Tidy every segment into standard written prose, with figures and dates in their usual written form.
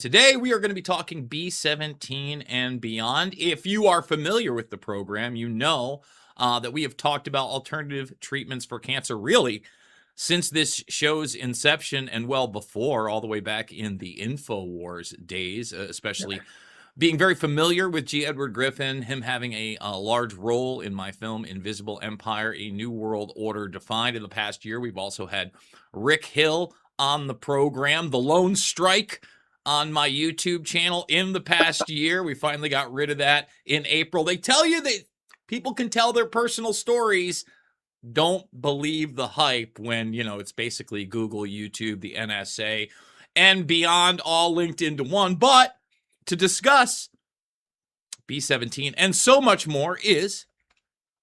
Today, we are going to be talking B17 and beyond. If you are familiar with the program, you know that we have talked about alternative treatments for cancer really since this show's inception and well before, all the way back in the InfoWars days, especially being very familiar with G. Edward Griffin, him having a large role in my film Invisible Empire, A New World Order Defined in the past year. We've also had Rick Hill on the program, The Lone Strike on my YouTube channel in the past year. We finally got rid of that in April. They tell you that people can tell their personal stories. Don't believe the hype when, it's basically Google, YouTube, the NSA, and beyond all linked into one. But to discuss B17 and so much more is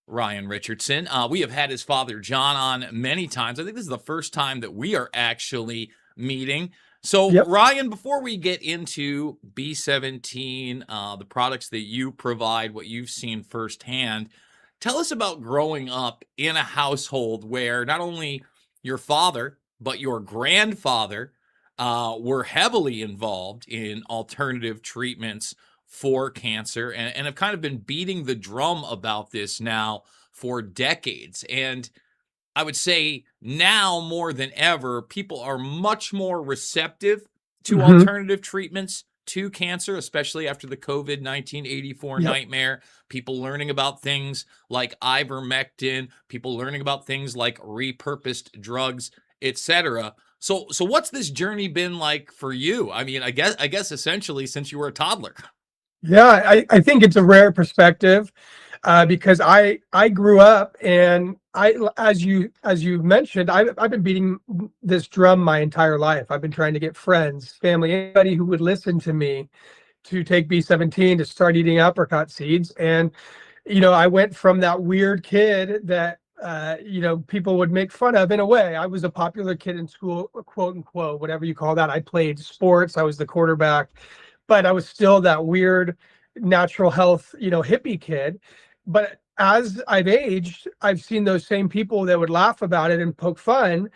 Ryan Richardson. We have had his father, John, on many times. I think this is the first time that we are actually meeting. So, Ryan, before we get into B17, the products that you provide, what you've seen firsthand, tell us about growing up in a household where not only your father, but your grandfather were heavily involved in alternative treatments for cancer and have kind of been beating the drum about this now for decades. And I would say now more than ever, people are much more receptive to alternative treatments to cancer, especially after the COVID-1984 nightmare. People learning about things like ivermectin, people learning about things like repurposed drugs, etc. So what's this journey been like for you? I mean, I guess essentially since you were a toddler. Yeah, I think it's a rare perspective because I grew up and as you mentioned, I've been beating this drum my entire life. I've been trying to get friends, family, anybody who would listen to me to take B17 to start eating apricot seeds. And I went from that weird kid that people would make fun of. In a way, I was a popular kid in school, quote unquote, whatever you call that. I played sports, I was the quarterback, but I was still that weird natural health, hippie kid. But as I've aged, I've seen those same people that would laugh about it and poke fun,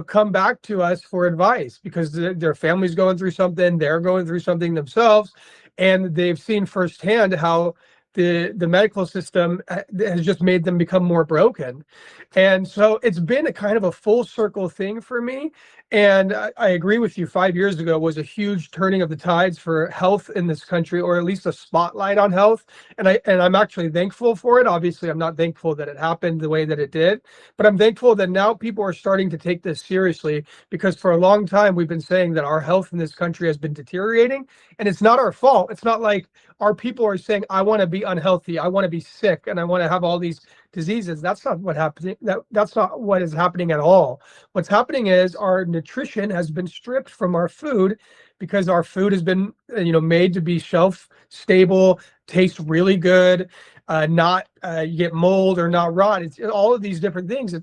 come back to us for advice because their family's going through something, they're going through something themselves, and they've seen firsthand how the medical system has just made them become more broken. And so it's been a kind of a full circle thing for me. And I agree with you. 5 years ago was a huge turning of the tides for health in this country, or at least a spotlight on health. And I'm actually thankful for it. Obviously, I'm not thankful that it happened the way that it did, but I'm thankful that now people are starting to take this seriously, because for a long time we've been saying that our health in this country has been deteriorating, and it's not our fault. It's not like our people are saying, I want to be unhealthy, I want to be sick, and I want to have all these diseases. That's not what happening. That's not what is happening at all. What's happening is our nutrition has been stripped from our food because our food has been, made to be shelf stable, taste really good, not get mold or not rot. It's all of these different things.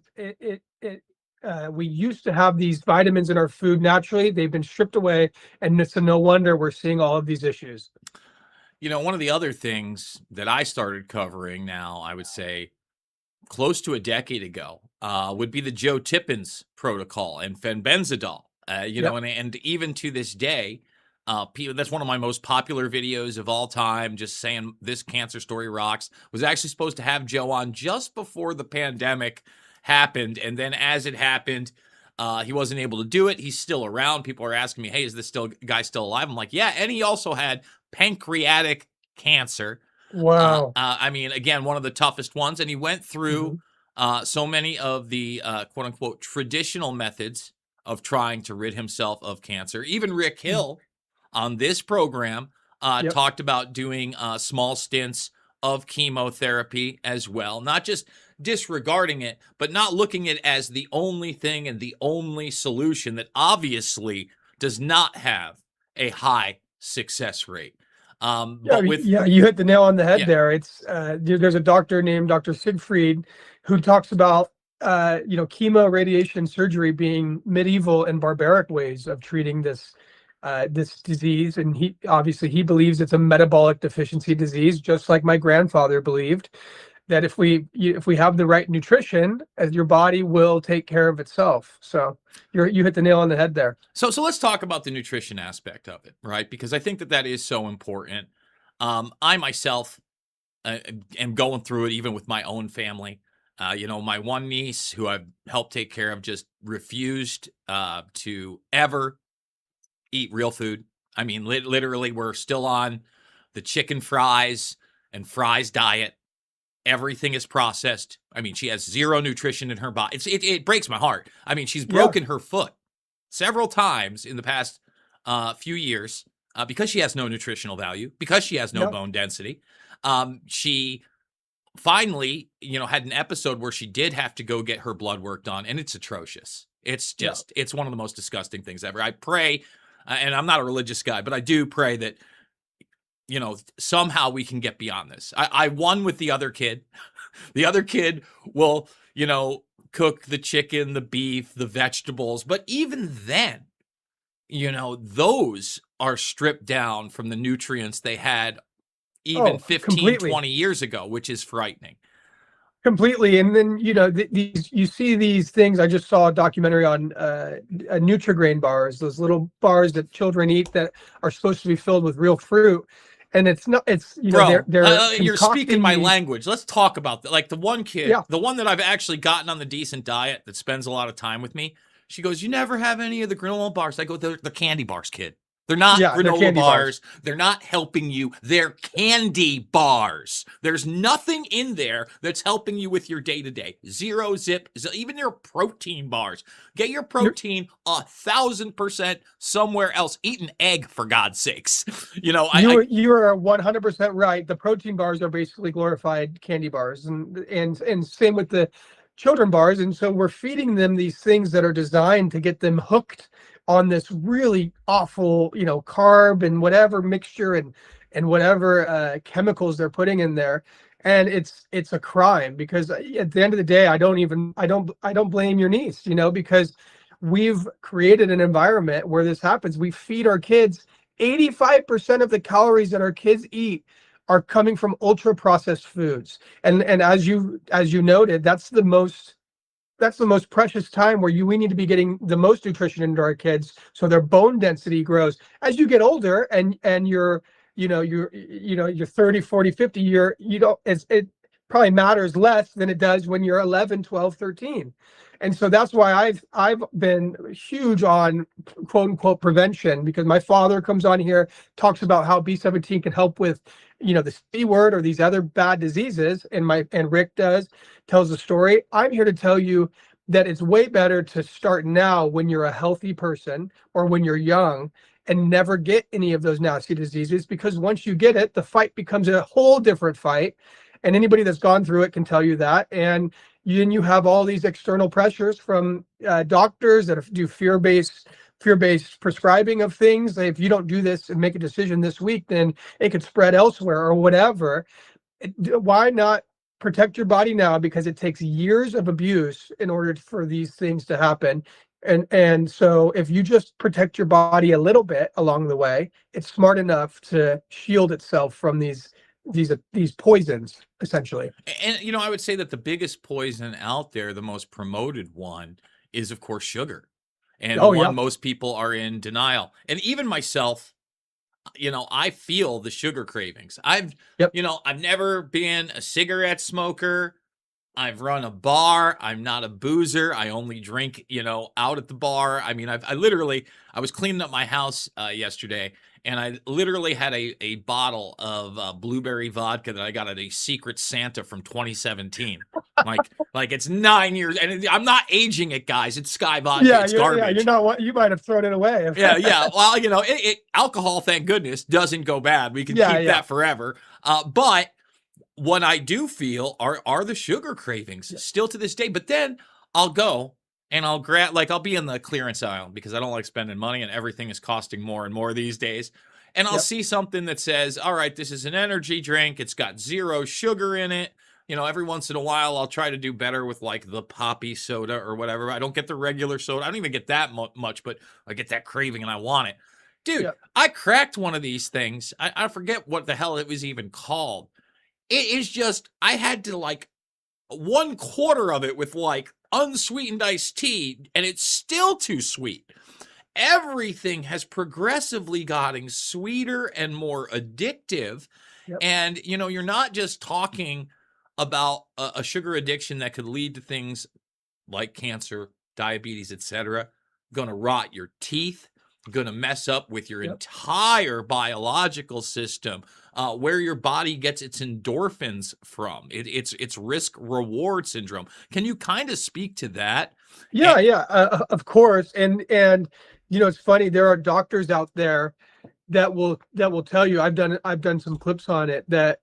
We used to have these vitamins in our food naturally. They've been stripped away, and so no wonder we're seeing all of these issues. One of the other things that I started covering now, I would say close to a decade ago, would be the Joe Tippins protocol and fenbenzidol. And even to this day, that's one of my most popular videos of all time, just saying this cancer story rocks. Was actually supposed to have Joe on just before the pandemic happened, and then as it happened, he wasn't able to do it. He's still around. People are asking me, hey, is this guy still alive? I'm like, yeah, and he also had pancreatic cancer. Wow. I mean, again, one of the toughest ones. And he went through so many of the quote unquote traditional methods of trying to rid himself of cancer. Even Rick Hill on this program talked about doing small stints of chemotherapy as well. Not just disregarding it, but not looking at it as the only thing and the only solution that obviously does not have a high success rate. You hit the nail on the head there. It's there's a doctor named Dr. Siegfried who talks about chemo, radiation, surgery being medieval and barbaric ways of treating this disease, and he believes it's a metabolic deficiency disease, just like my grandfather believed. that if we have the right nutrition, your body will take care of itself. So you hit the nail on the head there. So let's talk about the nutrition aspect of it, right? Because I think that that is so important. I myself am going through it even with my own family. My one niece who I've helped take care of just refused to ever eat real food. I mean, literally, we're still on the chicken fries and fries diet. Everything is processed. I mean, she has zero nutrition in her body. It breaks my heart. I mean, she's broken her foot several times in the past few years because she has no nutritional value, because she has no bone density. She finally, had an episode where she did have to go get her blood work done, and it's atrocious. It's just, it's one of the most disgusting things ever. I pray, and I'm not a religious guy, but I do pray that, somehow we can get beyond this. I won with the other kid. The other kid will, cook the chicken, the beef, the vegetables. But even then, those are stripped down from the nutrients they had even 15, 20 years ago, which is frightening. Completely. And then, you see these things. I just saw a documentary on Nutri-Grain bars, those little bars that children eat that are supposed to be filled with real fruit. And it's not, Bro, they're you're speaking my language. Let's talk about that. Like the one kid, the one that I've actually gotten on the decent diet that spends a lot of time with me. She goes, "You never have any of the granola bars." I go, "They're candy bars, kid. They're not granola bars. They're not helping you. They're candy bars. There's nothing in there that's helping you with your day-to-day. Zero zip, even your protein bars. Get your protein 1,000% somewhere else. Eat an egg, for God's sakes." You are 100% right. The protein bars are basically glorified candy bars, and same with the children bars. And so we're feeding them these things that are designed to get them hooked on this really awful, carb and whatever mixture and whatever chemicals they're putting in there. And it's a crime, because at the end of the day, I don't blame your niece, because we've created an environment where this happens. We feed our kids 85% of the calories that our kids eat are coming from ultra processed foods. And as you noted, that's the most precious time where we need to be getting the most nutrition into our kids so their bone density grows. As you get older and you're 30, 40, 50, it probably matters less than it does when you're 11, 12, 13. And so that's why I've been huge on quote unquote prevention, because my father comes on here, talks about how B17 can help with, the C word or these other bad diseases. And Rick tells the story. I'm here to tell you that it's way better to start now when you're a healthy person or when you're young and never get any of those nasty diseases, because once you get it, the fight becomes a whole different fight. And anybody that's gone through it can tell you that. And then you have all these external pressures from doctors that do fear-based prescribing of things. If you don't do this and make a decision this week, then it could spread elsewhere or whatever. Why not protect your body now? Because it takes years of abuse in order for these things to happen. And so if you just protect your body a little bit along the way, it's smart enough to shield itself from these poisons, essentially. And I would say that the biggest poison out there, the most promoted one, is of course sugar. And most people are in denial. And even myself, I feel the sugar cravings. I've never been a cigarette smoker. I've run a bar. I'm not a boozer. I only drink, out at the bar. I mean, I was cleaning up my house yesterday, and I literally had a bottle of blueberry vodka that I got at a Secret Santa from 2017. Like it's 9 years, and I'm not aging it, guys. It's Sky vodka. It's garbage. Yeah, you're not. You might have thrown it away. Yeah. Well, alcohol, thank goodness, doesn't go bad. We can keep that forever. But what I do feel are the sugar cravings still to this day. But then I'll go and I'll grab, I'll be in the clearance aisle because I don't like spending money, and everything is costing more and more these days. And I'll see something that says, all right, this is an energy drink. It's got 0 sugar in it. Every once in a while, I'll try to do better with the poppy soda or whatever. I don't get the regular soda. I don't even get that much, but I get that craving and I want it. Dude, I cracked one of these things. I forget what the hell it was even called. it is just, I had to like 1/4 of it with like unsweetened iced tea, and it's still too sweet. Everything has progressively gotten sweeter and more addictive. Yep. And, you're not just talking about a sugar addiction that could lead to things like cancer, diabetes, etc., going to rot your teeth, going to mess up with your Yep. entire biological system, where your body gets its endorphins from. It's risk reward syndrome. Can you kind of speak to that? Yeah, yeah, of course. And it's funny. There are doctors out there that will tell you. I've done some clips on it that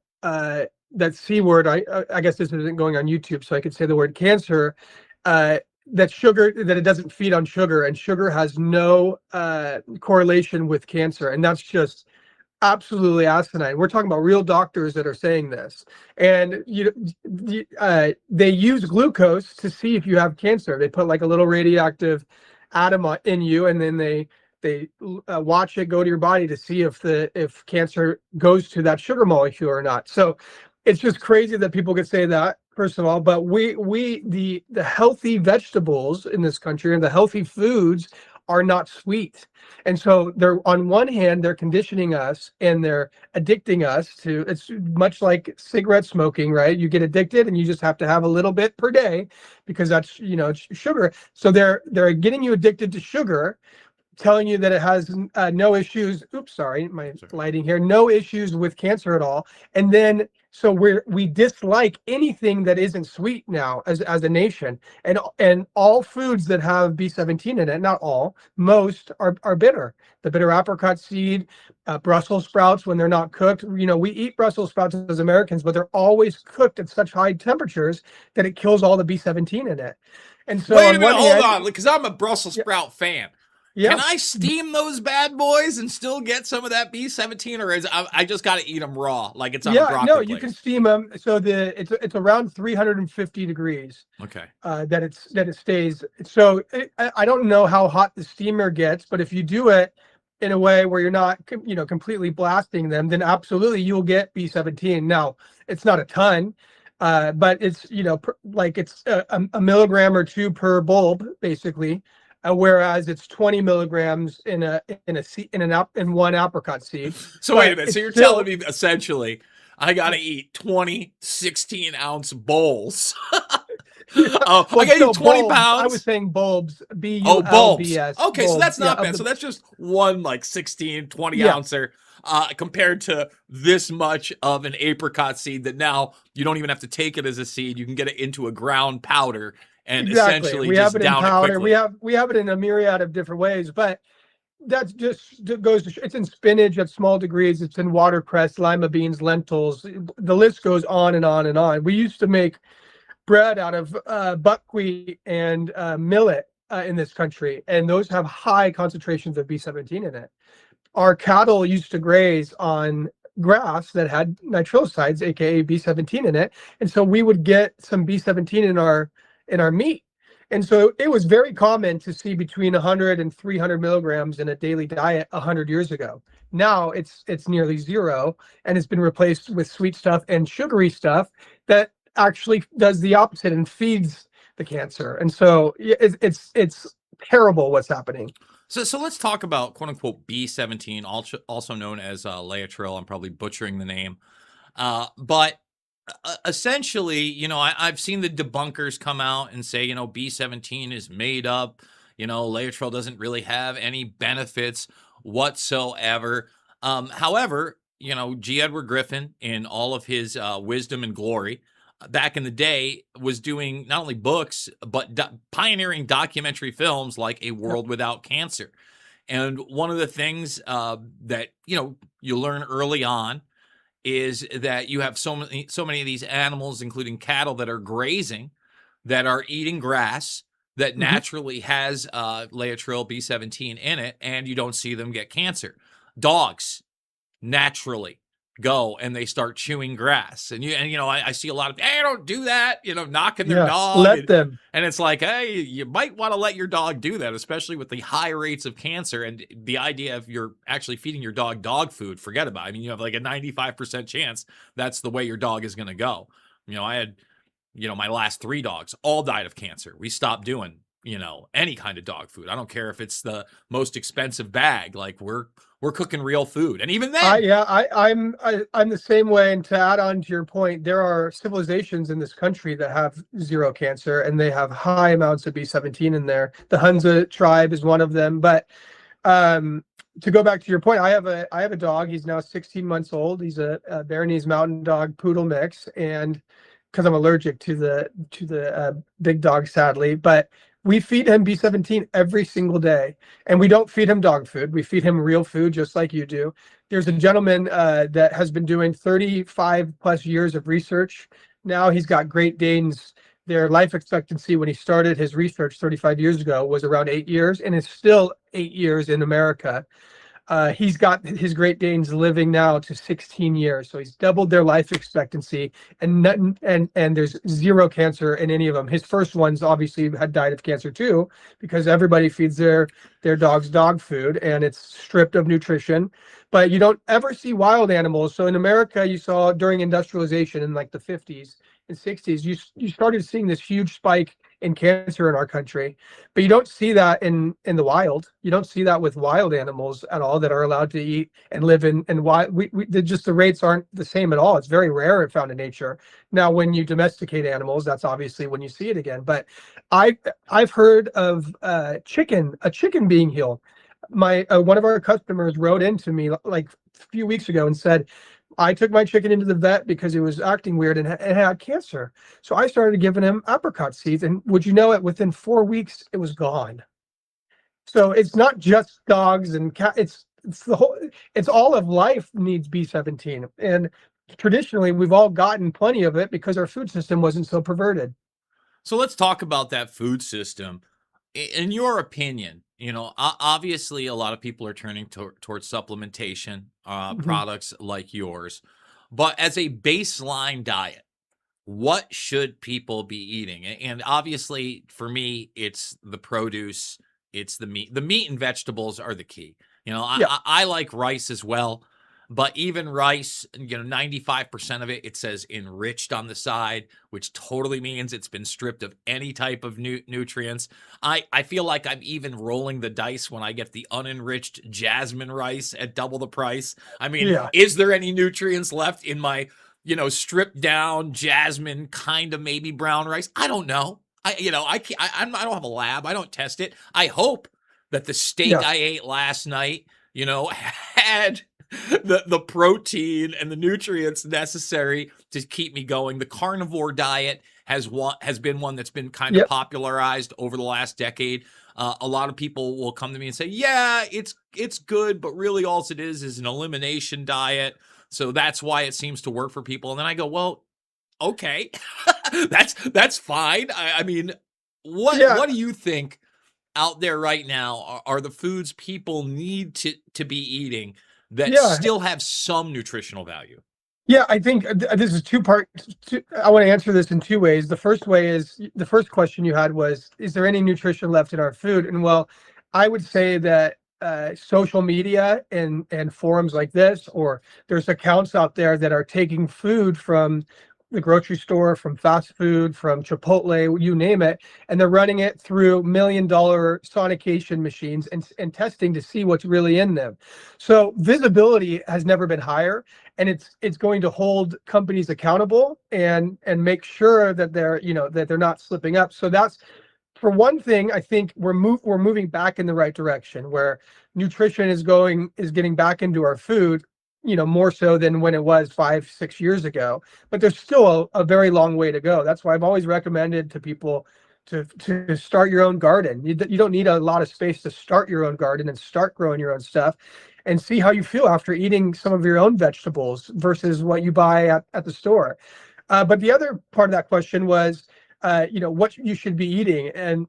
C word. I guess this isn't going on YouTube, so I could say the word cancer. Uh, that sugar, that it doesn't feed on sugar, and sugar has no correlation with cancer, and that's just absolutely asinine. We're talking about real doctors that are saying this, and they use glucose to see if you have cancer. They put like a little radioactive atom in you, and then they watch it go to your body to see if cancer goes to that sugar molecule or not. So it's just crazy that people could say that, first of all. But the healthy vegetables in this country and the healthy foods are not sweet. And so they're, on one hand, they're conditioning us and they're addicting us to, it's much like cigarette smoking, right? You get addicted and you just have to have a little bit per day because that's, it's sugar. So they're getting you addicted to sugar, telling you that it has no issues. Oops, sorry, my lighting here. No issues with cancer at all. And then so we dislike anything that isn't sweet now as a nation. And all foods that have B17 in it, not all, most are bitter. The bitter apricot seed, Brussels sprouts when they're not cooked. We eat Brussels sprouts as Americans, but they're always cooked at such high temperatures that it kills all the B17 in it. And so Wait a on minute, one hold hand, on, because I'm a Brussels sprout fan. yeah. Can I steam those bad boys and still get some of that B17, or is I just got to eat them raw like it's on a Yeah, no, broccoli you can place? steam them. So it's around 350 degrees Okay. that it stays. So I don't know how hot the steamer gets, but if you do it in a way where you're not completely blasting them, then absolutely you'll get B17. Now it's not a ton, but it's like it's a milligram or two per bulb basically. Whereas it's 20 milligrams in one apricot seed, So wait a but minute. So it's you're telling still. me essentially I got to eat 20 16-ounce bowls. Yeah, I well, got to eat no, 20 bulbs. I was pounds. saying bulbs, Oh, bulbs. bulbs, Okay, so that's bulbs. Yeah, not of bad. the So that's just one like 16, 20 yeah, ouncer compared to this much of an apricot seed that now you don't even have to take it as a seed. You can get it into a ground powder and exactly. essentially We have just it in down it powder. We quickly. have it in a myriad of different ways, but that's just goes to it's in spinach at small degrees. It's in watercress, lima beans, lentils. The list goes on and on and on. We used to make bread out of buckwheat and millet in this country, and those have high concentrations of B17 in it. Our cattle used to graze on grass that had nitrosides, aka B17 in it, and so we would get some B17 in our meat. And so it was very common to see between 100 and 300 milligrams in a daily diet 100 years ago. Now it's nearly zero, and it's been replaced with sweet stuff and sugary stuff that actually does the opposite and feeds the cancer. And so it's terrible what's happening. So let's talk about quote unquote B17, also known as Laetrile. I'm probably butchering the name. But essentially, I've seen the debunkers come out and say, B17 is made up. Laetrile doesn't really have any benefits whatsoever. However, G. Edward Griffin, in all of his wisdom and glory, back in the day, was doing not only books, but pioneering documentary films like A Yep. World Without Cancer. And one of the things that, you learn early on is that you have so many of these animals, including cattle, that are grazing, that are eating grass that Mhm. naturally has Laetrile B17 in it, and you don't see them get cancer. Dogs naturally go and they start chewing grass. And I see a lot of, hey, don't do that, knocking their Yeah, dog. let them. And it's like, hey, you might want to let your dog do that, especially with the high rates of cancer. And the idea of you're actually feeding your dog food, forget about it. I mean, you have like a 95% chance that's the way your dog is going to go. I had, my last 3 dogs all died of cancer. We stopped doing, any kind of dog food. I don't care if it's the most expensive bag. Like we're cooking real food. And even then, I'm the same way. And to add on to your point, there are civilizations in this country that have 0 cancer, and they have high amounts of B17 in there. The Hunza tribe is one of them. But to go back to your point, I have a dog. He's now 16 months old. He's a Bernese Mountain Dog Poodle mix, and because I'm allergic to the big dog, sadly, but we feed him B17 every single day, and we don't feed him dog food. We feed him real food, just like you do. There's a gentleman that has been doing 35 plus years of research. Now he's got Great Danes. Their life expectancy when he started his research 35 years ago was around 8 years, and it's still 8 years in America. He's got his Great Danes living now to 16 years, so he's doubled their life expectancy, and there's 0 cancer in any of them. His first ones obviously had died of cancer too, because everybody feeds their dogs dog food, and it's stripped of nutrition. But you don't ever see wild animals. So in America, you saw during industrialization in like the 50s and 60s, you started seeing this huge spike in cancer in our country, but you don't see that in the wild. You don't see that with wild animals at all that are allowed to eat and live in wild. The rates aren't the same at all. It's very rare and found in nature. Now, when you domesticate animals, that's obviously when you see it again. But I've heard of a chicken being healed. My one of our customers wrote into me like a few weeks ago and said, I took my chicken into the vet because it was acting weird and it had cancer. So I started giving him apricot seeds, and would you know it, within 4 weeks, it was gone. So it's not just dogs and cats, it's all of life needs B17. And traditionally, we've all gotten plenty of it because our food system wasn't so perverted. So let's talk about that food system. In your opinion, obviously a lot of people are turning towards supplementation Mhm. products like yours, but as a baseline diet, what should people be eating? And obviously, for me, it's the produce, it's the meat. The meat and vegetables are the key. Yeah, I like rice as well, but even rice, 95% of it says enriched on the side, which totally means it's been stripped of any type of nutrients. I feel like I'm even rolling the dice when I get the unenriched jasmine rice at double the price. I mean, yeah, is there any nutrients left in my stripped down jasmine kind of maybe brown rice? I don't know. I can't, I don't have a lab. I don't test it. I hope that the steak yeah, I ate last night, had the protein and the nutrients necessary to keep me going. The carnivore diet has been one that's been kind of yep, popularized over the last decade. A lot of people will come to me and say, "Yeah, it's good, but really all it is an elimination diet." So that's why it seems to work for people. And then I go, "Well, okay, that's fine." I mean, yeah, what do you think out there right now are the foods people need to be eating that yeah. still have some nutritional value? Yeah, I think this is two part. I want to answer this in 2 ways. The first way is the first question you had was, is there any nutrition left in our food? And well, I would say that social media and forums like this, or there's accounts out there that are taking food from the grocery store, from fast food, from Chipotle, you name it, and they're running it through $1 million sonication machines and testing to see what's really in them. So visibility has never been higher, and it's going to hold companies accountable and make sure that they're not slipping up. So that's, for one thing, I think we're moving back in the right direction, where nutrition is getting back into our food, more so than when it was 5, 6 years ago. But there's still a very long way to go. That's why I've always recommended to people to start your own garden. You don't need a lot of space to start your own garden and start growing your own stuff, and see how you feel after eating some of your own vegetables versus what you buy at the store. But the other part of that question was, what you should be eating. And,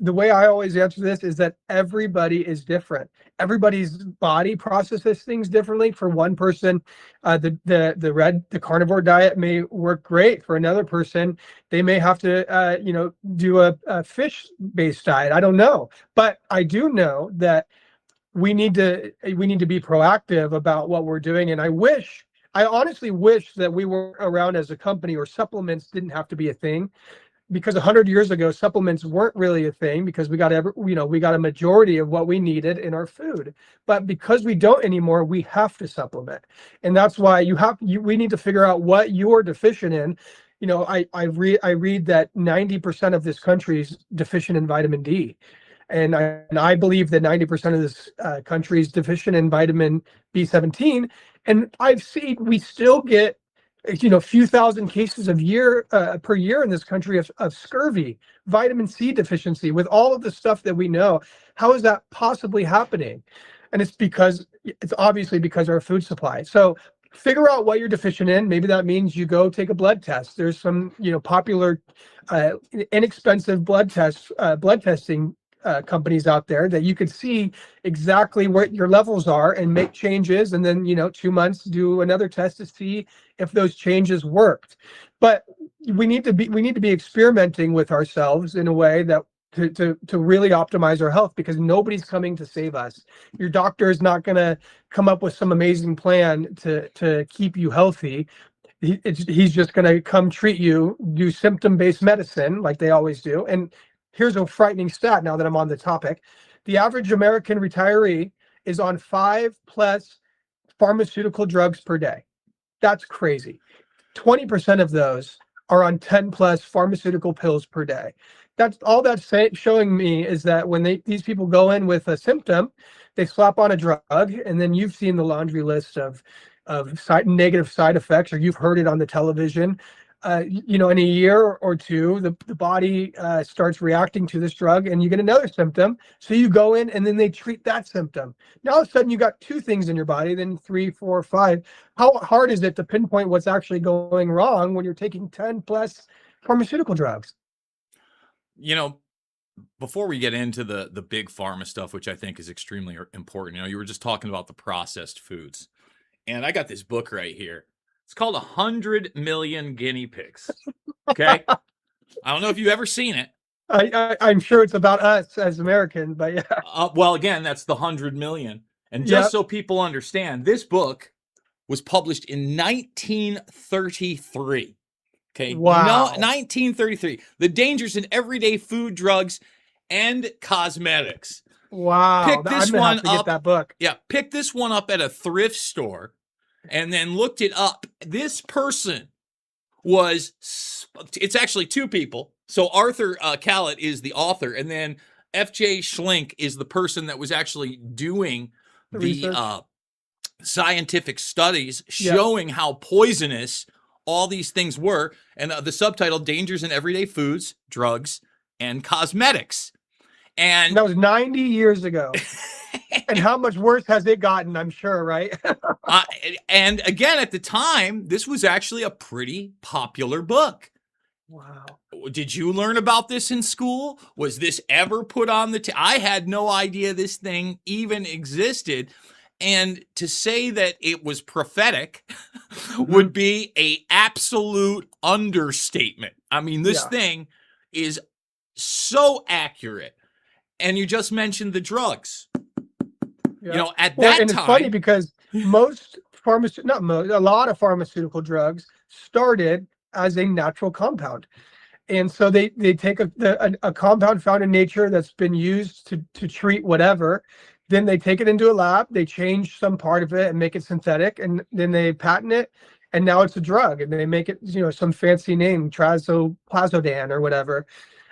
the way I always answer this is that everybody is different. Everybody's body processes things differently. For one person, the carnivore diet may work great. For another person, they may have to, do a fish-based diet. I don't know, but I do know that we need to be proactive about what we're doing. And I honestly wish that we were around as a company, or supplements didn't have to be a thing, because 100 years ago supplements weren't really a thing, because we got a majority of what we needed in our food. But because we don't anymore, we have to supplement. And that's why we need to figure out what you're deficient in. I read that 90% of this country is deficient in vitamin D. And I believe that 90% of this country is deficient in vitamin B17. And I've seen we still get, a few thousand cases per year in this country of scurvy, vitamin C deficiency. With all of the stuff that we know, how is that possibly happening? And it's obviously because of our food supply. So figure out what you're deficient in. Maybe that means you go take a blood test. There's some, popular, inexpensive blood testing companies out there that you could see exactly what your levels are and make changes, and then 2 months do another test to see if those changes worked. But we need to be experimenting with ourselves in a way that to really optimize our health, because nobody's coming to save us. Your doctor is not going to come up with some amazing plan to keep you healthy. He's just going to come treat you, do symptom-based medicine like they always do. And here's a frightening stat now that I'm on the topic. The average American retiree is on 5+ pharmaceutical drugs per day. That's crazy. 20% of those are on 10+ pharmaceutical pills per day. That's showing me is that when these people go in with a symptom, they slap on a drug, and then you've seen the laundry list of negative side effects, or you've heard it on the television. In a year or two, the body starts reacting to this drug, and you get another symptom. So you go in, and then they treat that symptom. Now all of a sudden you got 2 things in your body, then 3, 4, 5. How hard is it to pinpoint what's actually going wrong when you're taking 10+ pharmaceutical drugs? Before we get into the big pharma stuff, which I think is extremely important, you were just talking about the processed foods, and I got this book right here. It's called 100 Million Guinea Pigs. Okay. I don't know if you've ever seen it. I'm sure it's about us as Americans, but yeah. Well, again, that's the 100 million. And just so people understand, this book was published in 1933. Okay. Wow. No, 1933. The Dangers in Everyday Food, Drugs, and Cosmetics. Wow. Pick this one up. Get that book. Yeah. Pick this one up at a thrift store, and then looked it up. This person it's actually 2 people. So Arthur Callett is the author, and then F.J. Schlink is the person that was actually doing the scientific studies showing how poisonous all these things were. And the subtitle, Dangers in Everyday Foods, Drugs, and Cosmetics. And that was 90 years ago. And how much worse has it gotten, I'm sure, right? And again, at the time, this was actually a pretty popular book. Wow. Did you learn about this in school? Was this ever put on the I had no idea this thing even existed. And to say that it was prophetic would be a absolute understatement. I mean, this thing is so accurate. And you just mentioned the drugs. At that time. And it's funny because a lot of pharmaceutical drugs started as a natural compound. And so they take a compound found in nature that's been used to treat whatever. Then they take it into a lab, they change some part of it and make it synthetic, and then they patent it, and now it's a drug, and they make it, some fancy name, Plazodane or whatever.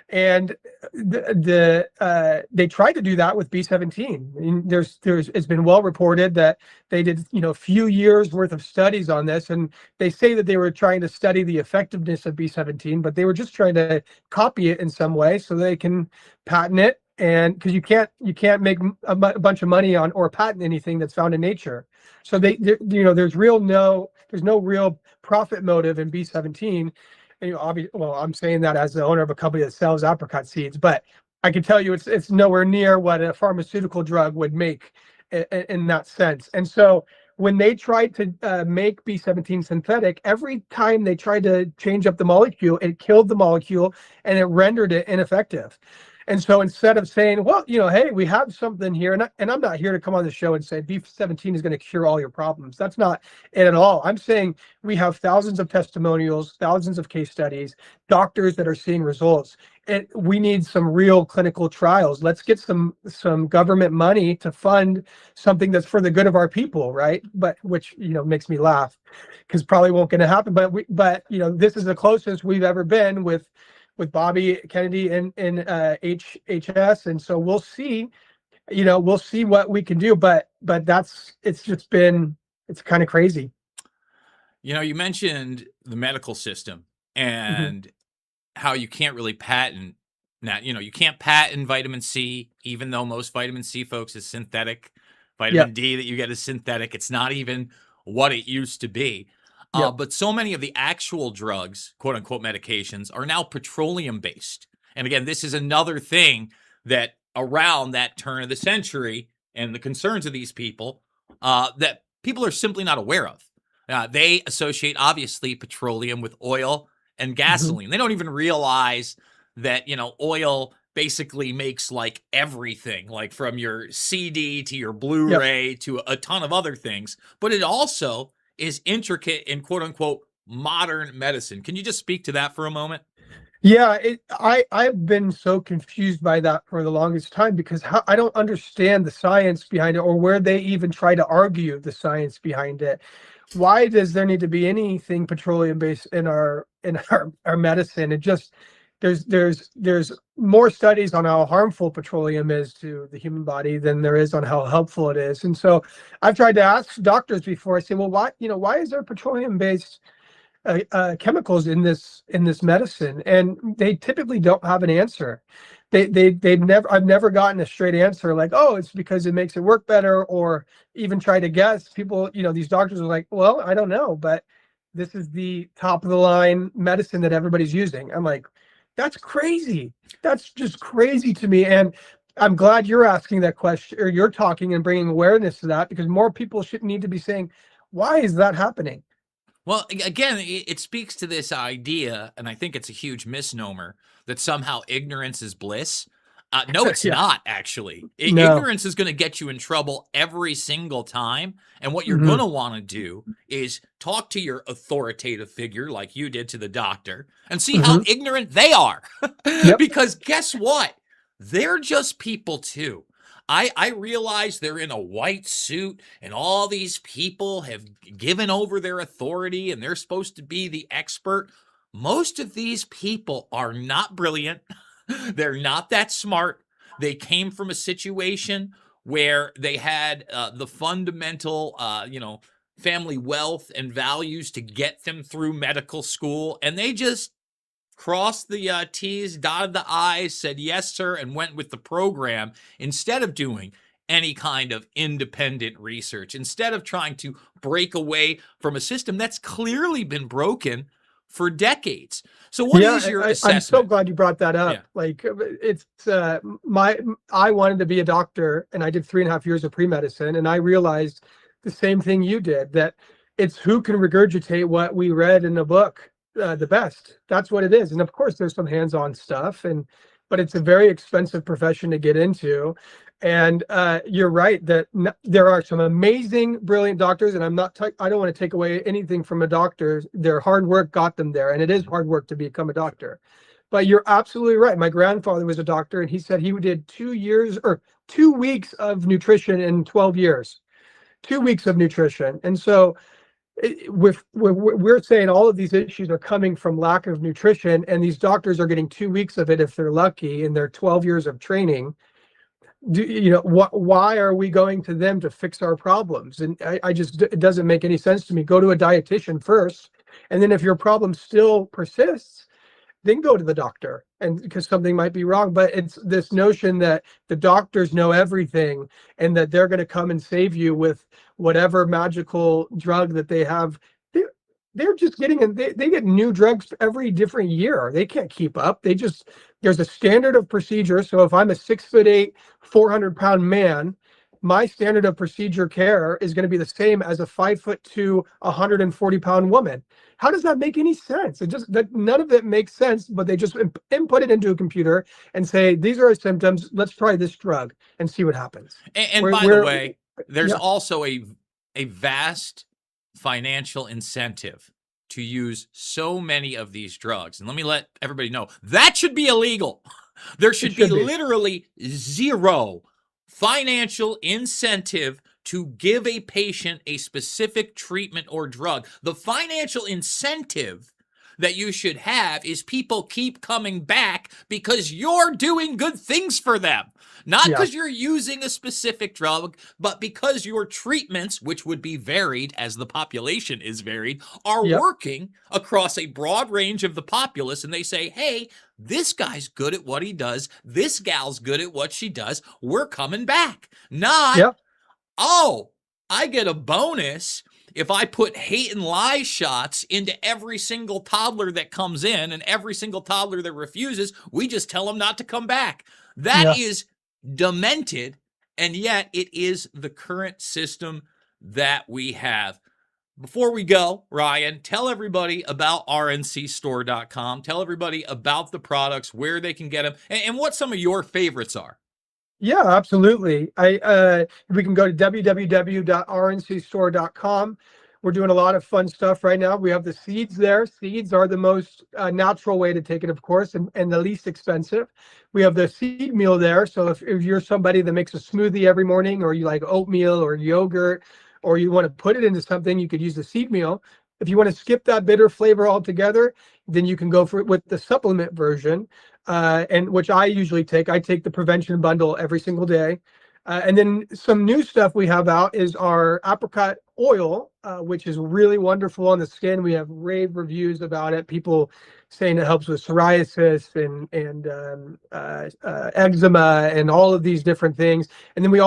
And they tried to do that with B17. I mean, it's been well reported that they did a few years worth of studies on this, and they say that they were trying to study the effectiveness of B17, but they were just trying to copy it in some way so they can patent it. And because you can't make a bunch of money on or patent anything that's found in nature, so there's no real profit motive in B17. And, well, I'm saying that as the owner of a company that sells apricot seeds, but I can tell you it's nowhere near what a pharmaceutical drug would make in that sense. And so when they tried to make B17 synthetic, every time they tried to change up the molecule, it killed the molecule and it rendered it ineffective. And so instead of saying, well, hey, we have something here, and I'm not here to come on the show and say B17 is going to cure all your problems. That's not it at all. I'm saying we have thousands of testimonials, thousands of case studies, doctors that are seeing results. And we need some real clinical trials. Let's get some government money to fund something that's for the good of our people, right? But which makes me laugh, because probably won't going to happen. But this is the closest we've ever been with Bobby Kennedy in HHS, and so we'll see. We'll see what we can do. But it's kind of crazy. You mentioned the medical system and how you can't really patent now. You can't patent vitamin C, even though most vitamin C, folks, is synthetic. Vitamin D that you get is synthetic. It's not even what it used to be. But so many of the actual drugs, quote unquote medications, are now petroleum based. And again, this is another thing that around that turn of the century and the concerns of these people that people are simply not aware of. They associate, obviously, petroleum with oil and gasoline. They don't even realize that, oil basically makes like everything, like from your CD to your Blu-ray to a ton of other things. But it also is intricate in quote unquote modern medicine. Can you just speak to that for a moment? Yeah, I've been so confused by that for the longest time, because I don't understand the science behind it, or where they even try to argue the science behind it. Why does there need to be anything petroleum based in our medicine? It just there's more studies on how harmful petroleum is to the human body than there is on how helpful it is. And so I've tried to ask doctors before. I say, well, why is there petroleum based chemicals in this medicine? And they typically don't have an answer. I've never gotten a straight answer like, oh, it's because it makes it work better, or even try to guess. People, these doctors are like, well, I don't know, but this is the top of the line medicine that everybody's using. I'm like, that's crazy. That's just crazy to me. And I'm glad you're asking that question, or you're talking and bringing awareness to that, because more people should need to be saying, why is that happening? Well, again, it speaks to this idea, and I think it's a huge misnomer, that somehow ignorance is bliss. No, it's not, actually. No. Ignorance is going to get you in trouble every single time. And what you're going to want to do is talk to your authoritative figure, like you did to the doctor, and see how ignorant they are. Because guess what? They're just people too. I realize they're in a white suit and all these people have given over their authority and they're supposed to be the expert. Most of these people are not brilliant. They're not that smart. They came from a situation where they had the fundamental, family wealth and values to get them through medical school. And they just crossed the T's, dotted the I's, said yes, sir, and went with the program instead of doing any kind of independent research, instead of trying to break away from a system that's clearly been broken for decades. So what is your assessment? I'm so glad you brought that up. Like, it's I wanted to be a doctor, and I did 3.5 years of pre-medicine, and I realized the same thing you did, that it's who can regurgitate what we read in the book the best. That's what it is. And of course there's some hands-on stuff, but it's a very expensive profession to get into. And you're right that there are some amazing, brilliant doctors, and I don't want to take away anything from a doctor. Their hard work got them there, and it is hard work to become a doctor. But you're absolutely right. My grandfather was a doctor, and he said he did 2 weeks of nutrition in 12 years. 2 weeks of nutrition. And so we're saying all of these issues are coming from lack of nutrition, and these doctors are getting 2 weeks of it if they're lucky in their 12 years of training. Why are we going to them to fix our problems? And it doesn't make any sense to me. Go to a dietitian first, and then if your problem still persists, then go to the doctor, and because something might be wrong. But it's this notion that the doctors know everything and that they're going to come and save you with whatever magical drug that they have. they're just getting they get new drugs every different year. They can't keep up. There's a standard of procedure. So if I'm a 6'8", 400-pound man, my standard of procedure care is going to be the same as a 5'2", 140-pound woman. How does that make any sense? None of it makes sense, but they just input it into a computer and say, these are our symptoms. Let's try this drug and see what happens. And by the way, there's also a vast financial incentive to use so many of these drugs. And let me let everybody know, that should be illegal. There should be literally zero financial incentive to give a patient a specific treatment or drug. The financial incentive that you should have is people keep coming back because you're doing good things for them. Not because you're using a specific drug, but because your treatments, which would be varied as the population is varied, are working across a broad range of the populace. And they say, hey, this guy's good at what he does. This gal's good at what she does. We're coming back. Not, oh, I get a bonus if I put hate and lie shots into every single toddler that comes in, and every single toddler that refuses, we just tell them not to come back. That is demented, and yet it is the current system that we have. Before we go, Ryan, tell everybody about rncstore.com. Tell everybody about the products, where they can get them, and what some of your favorites are. Yeah, absolutely. We can go to www.rncstore.com. We're doing a lot of fun stuff right now. We have the seeds there. Seeds are the most natural way to take it, of course, and the least expensive. We have the seed meal there. So if you're somebody that makes a smoothie every morning, or you like oatmeal or yogurt, or you want to put it into something, you could use the seed meal. If you want to skip that bitter flavor altogether, then you can go for it with the supplement version, and which I usually take. I take the prevention bundle every single day. And then some new stuff we have out is our apricot oil, which is really wonderful on the skin. We have rave reviews about it. People saying it helps with psoriasis and eczema and all of these different things. And then we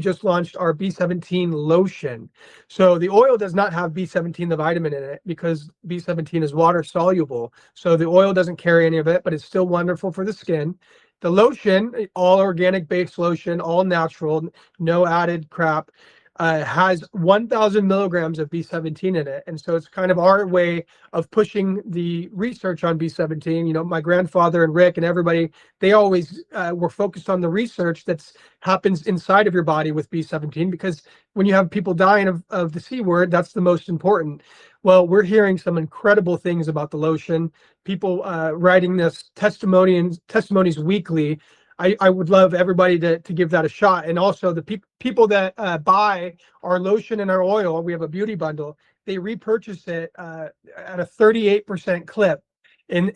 just launched our B17 lotion. So the oil does not have B17, the vitamin, in it, because B17 is water soluble. So the oil doesn't carry any of it, but it's still wonderful for the skin. The lotion, all organic based lotion, all natural, no added crap, has 1,000 milligrams of B17 in it. And so it's kind of our way of pushing the research on B17. You know, my grandfather and Rick and everybody, they always were focused on the research that happens inside of your body with B17, because when you have people dying of the C word, that's the most important. Well, we're hearing some incredible things about the lotion. People writing this testimonies weekly. I would love everybody to give that a shot. And also the people that buy our lotion and our oil, we have a beauty bundle, they repurchase it at a 38% clip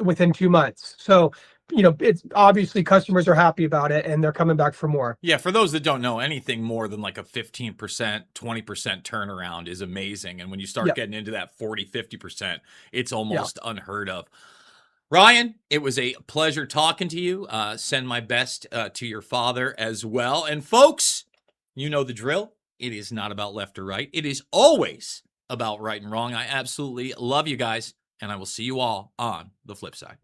within 2 months. So, you know, it's obviously customers are happy about it and they're coming back for more. Yeah, for those that don't know, anything more than like a 15%, 20% turnaround is amazing. And when you start getting into that 40, 50%, it's almost unheard of. Ryan, it was a pleasure talking to you. Send my best to your father as well. And folks, you know the drill. It is not about left or right. It is always about right and wrong. I absolutely love you guys, and I will see you all on the flip side.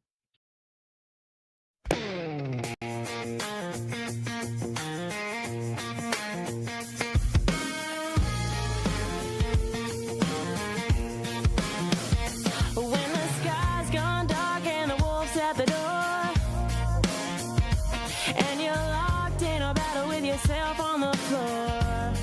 Yourself on the floor.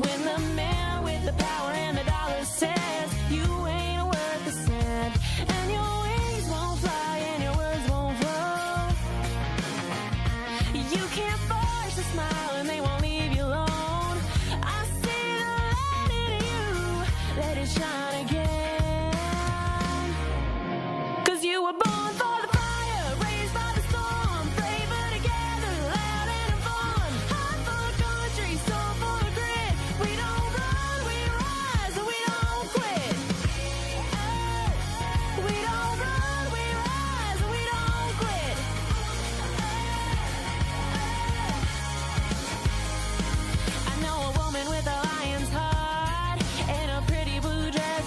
When the man with the power and the dollar says you ain't worth a cent, and your wings won't fly and your words won't flow, you can't force a smile and they won't leave you alone. I see the light in you, let it shine again, 'cause you were born for the fire, raised by the storm, flavor together, loud and fun, heart full of country, soul full of grit. We don't run, we rise, we don't quit. We don't run, we rise, we don't quit. I know a woman with a lion's heart and a pretty blue dress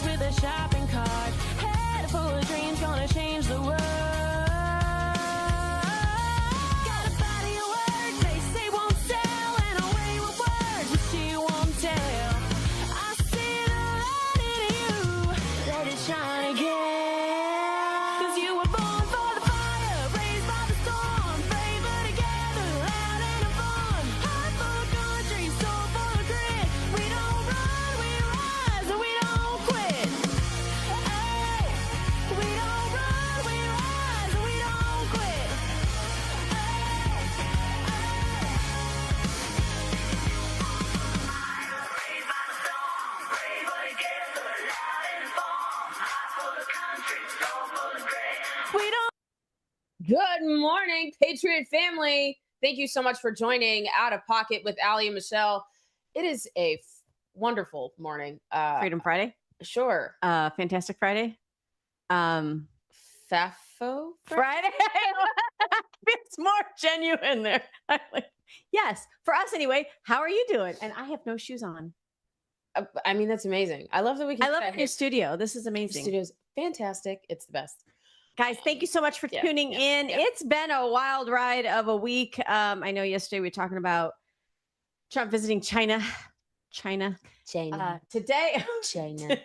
Good morning, Patriot family. Thank you so much for joining Out of Pocket with Allie and Michelle. It is a wonderful morning. Freedom Friday. Sure. Fantastic Friday. Fafo Friday. It's more genuine there. Yes, for us anyway. How are you doing? And I have no shoes on. I mean, that's amazing. I love that we can. I love your studio. This is Your amazing. studio's fantastic. It's the best. Guys, thank you so much for tuning in. Yeah. It's been a wild ride of a week. I know yesterday we were talking about Trump visiting China. Today, China.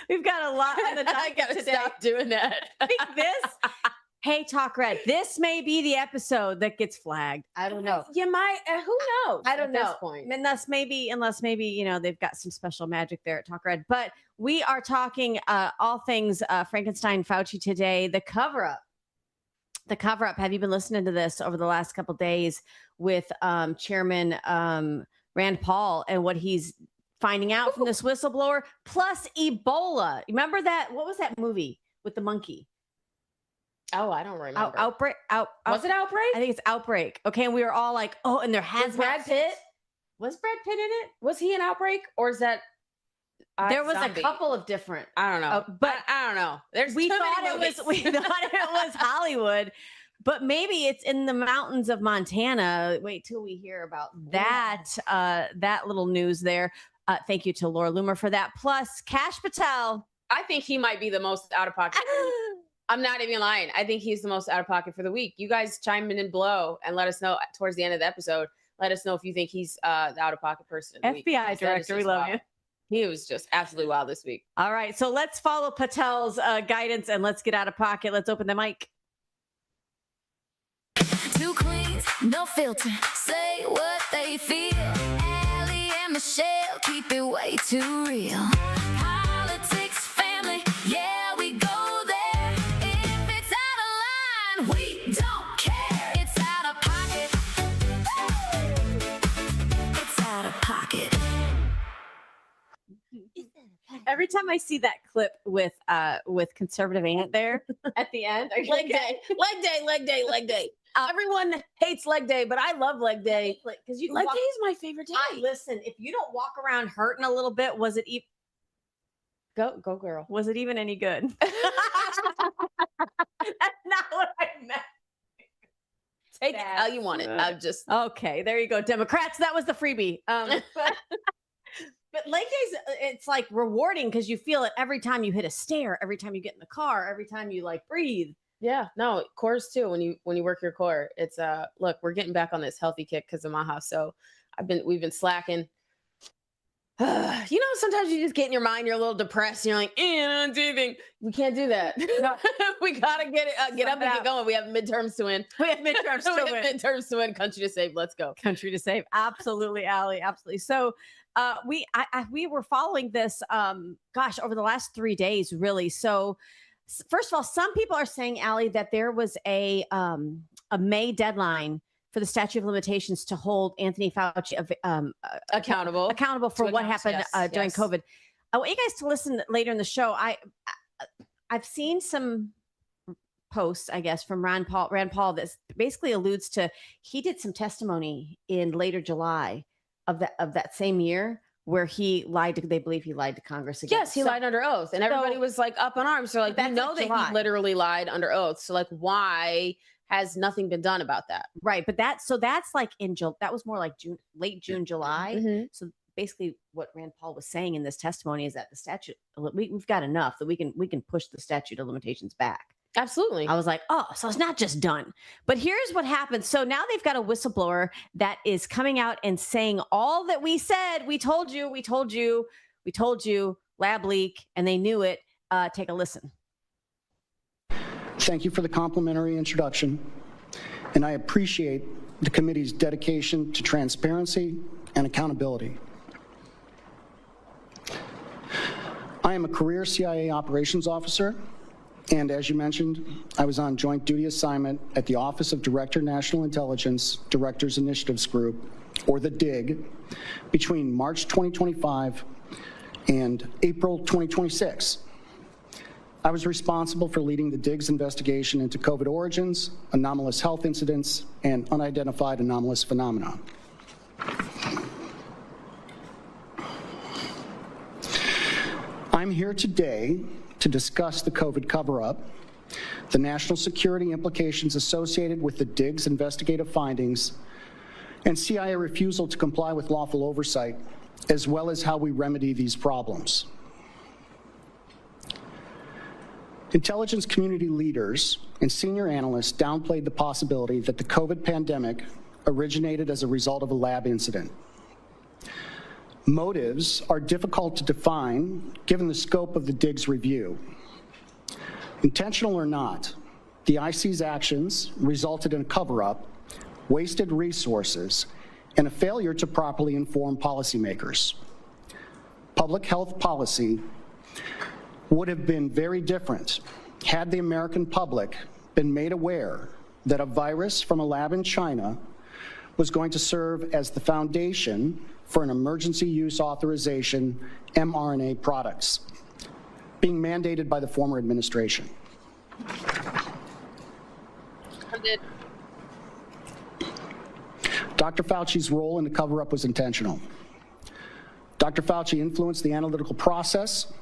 we've got a lot on the I docket gotta today. stop doing that. I think hey, TalkRed, this may be the episode that gets flagged. I don't know. You might. Who knows? I don't at know. This point. Unless maybe, they've got some special magic there at TalkRed. But we are talking all things Frankenstein Fauci today. The cover up. Have you been listening to this over the last couple of days with Chairman Rand Paul and what he's finding out from this whistleblower? Plus Ebola. Remember that? What was that movie with the monkey? Oh, I don't remember. Outbreak. Was it Outbreak? I think it's Outbreak. Okay, and we were all like, "Oh," and there has Brad Pitt. Was Brad Pitt in it? Was he in Outbreak, or is that? There was Zombie? a couple of different. I don't know, but I don't know. There's we too thought many it movies. was we thought it was Hollywood, but maybe it's in the mountains of Montana. Wait till we hear about that that little news there. Thank you to Laura Loomer for that. Plus Kash Patel. I think he might be the most out of pocket. I'm not even lying. I think he's the most out of pocket for the week. You guys chime in and blow and let us know towards the end of the episode. Let us know if you think he's the out of pocket person. Of the week, FBI director, we love you. He was just absolutely wild this week. All right, so let's follow Patel's guidance and let's get out of pocket. Let's open the mic. Two queens, no filter. Say what they feel. Allie and Michelle keep it way too real. Politics, family, yeah, we go there. If it's out of line, we don't care. It's out of pocket. It's out of pocket. Every time I see that clip with conservative aunt there at the end, Leg day. Everyone hates leg day, but I love leg day. because you Leg day is my favorite day. listen. If you don't walk around hurting a little bit, was it even Girl. was it even any good? That's not what I meant. Take it how you want it. I'm just Okay, there you go, Democrats. That was the freebie. But leg days, it's like rewarding because you feel it every time you hit a stair, every time you get in the car, every time you like breathe. yeah. No, cores too. When you work your core, it's look, we're getting back on this healthy kick because of Maha. So we've been slacking. Sometimes you just get in your mind, you're a little depressed, and you're like, I don't do anything. We can't do that. We gotta get up and get going. We have midterms to win. We have midterms Midterms to win. Country to save. Let's go. Country to save. Absolutely, Allie. Absolutely. So we were following this, over the last 3 days, really. So first of all, some people are saying, Allie, that there was a May deadline for the statute of limitations to hold Anthony Fauci accountable for what happened during COVID. I want you guys to listen later in the show. I've seen some posts, I guess, from Rand Paul that basically alludes to he did some testimony in later July of that same year where he lied to, they believe he lied to Congress again. Yes, he lied under oath, and everybody was like up in arms. So like, we know that he literally lied under oath. So like, why has nothing been done about that? Right, but that's like that was more like late June, July. Mm-hmm. So basically, what Rand Paul was saying in this testimony is that the statute we've got enough that we can push the statute of limitations back. Absolutely. I was like, oh, so it's not just done. But here's what happened. So now they've got a whistleblower that is coming out and saying all that we said. We told you, lab leak, and they knew it. Take a listen. Thank you for the complimentary introduction, and I appreciate the committee's dedication to transparency and accountability. I am a career CIA operations officer, and as you mentioned, I was on joint duty assignment at the Office of Director National Intelligence Directors Initiatives Group, or the DIG, between March 2025 and April 2026. I was responsible for leading the DIGS investigation into COVID origins, anomalous health incidents, and unidentified anomalous phenomena. I'm here today to discuss the COVID cover-up, the national security implications associated with the DIGS investigative findings, and CIA refusal to comply with lawful oversight, as well as how we remedy these problems. Intelligence community leaders and senior analysts downplayed the possibility that the COVID pandemic originated as a result of a lab incident. Motives are difficult to define given the scope of the DIGS review. Intentional or not, the IC's actions resulted in a cover-up, wasted resources, and a failure to properly inform policymakers. Public health policy would have been very different had the American public been made aware that a virus from a lab in China was going to serve as the foundation for an emergency use authorization mRNA products being mandated by the former administration. Dr. Fauci's role in the cover-up was intentional. Dr. Fauci influenced the analytical process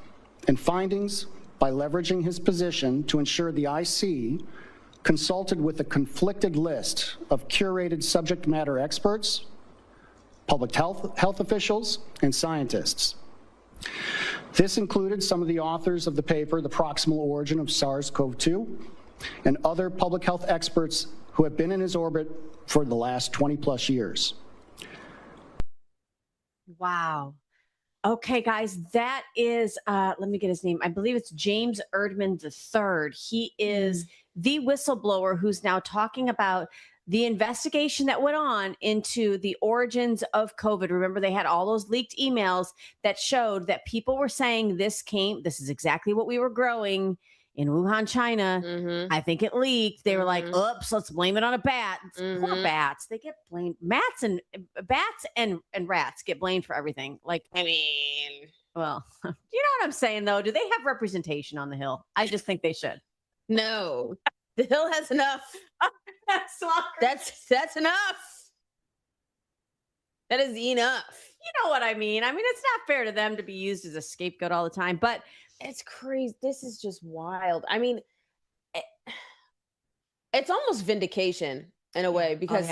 and findings by leveraging his position to ensure the IC consulted with a conflicted list of curated subject matter experts, public health officials, and scientists. This included some of the authors of the paper, The Proximal Origin of SARS-CoV-2, and other public health experts who have been in his orbit for the last 20+ years. Wow. Okay, guys, that is, let me get his name. I believe it's James Erdman III. He is the whistleblower who's now talking about the investigation that went on into the origins of COVID. Remember, they had all those leaked emails that showed that people were saying this is exactly what we were growing in Wuhan, China. I think it leaked. They were like, oops, let's blame it on a bat. Poor bats. They get blamed. Bats and rats get blamed for everything. Like, I mean, well, you know what I'm saying, though? Do they have representation on the Hill? I just think they should. No, the Hill has enough. That's enough. That is enough. You know what I mean? I mean, it's not fair to them to be used as a scapegoat all the time, but it's crazy. This is just wild. I mean, it's almost vindication in a way, because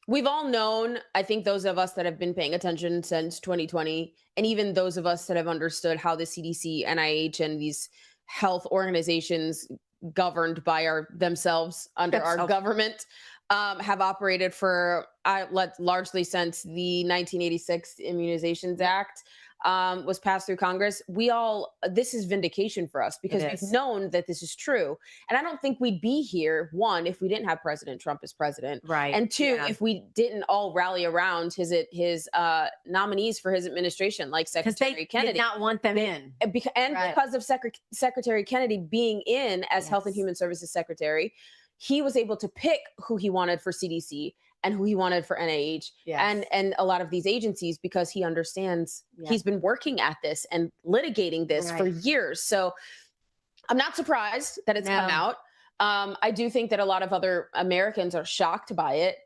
we've all known, I think those of us that have been paying attention since 2020, and even those of us that have understood how the CDC, NIH, and these health organizations governed by themselves under our government have operated for largely since the 1986 Immunizations Act was passed through Congress. This is vindication for us, because we've known that this is true. And I don't think we'd be here, one, if we didn't have President Trump as president. Right. And two, if we didn't all rally around his nominees for his administration, like Secretary Kennedy. Did not want them in. Because of Secretary Kennedy being in as Health and Human Services Secretary, he was able to pick who he wanted for CDC and who he wanted for NIH and a lot of these agencies, because he understands he's been working at this and litigating this for years. So I'm not surprised that it's come out. I do think that a lot of other Americans are shocked by it.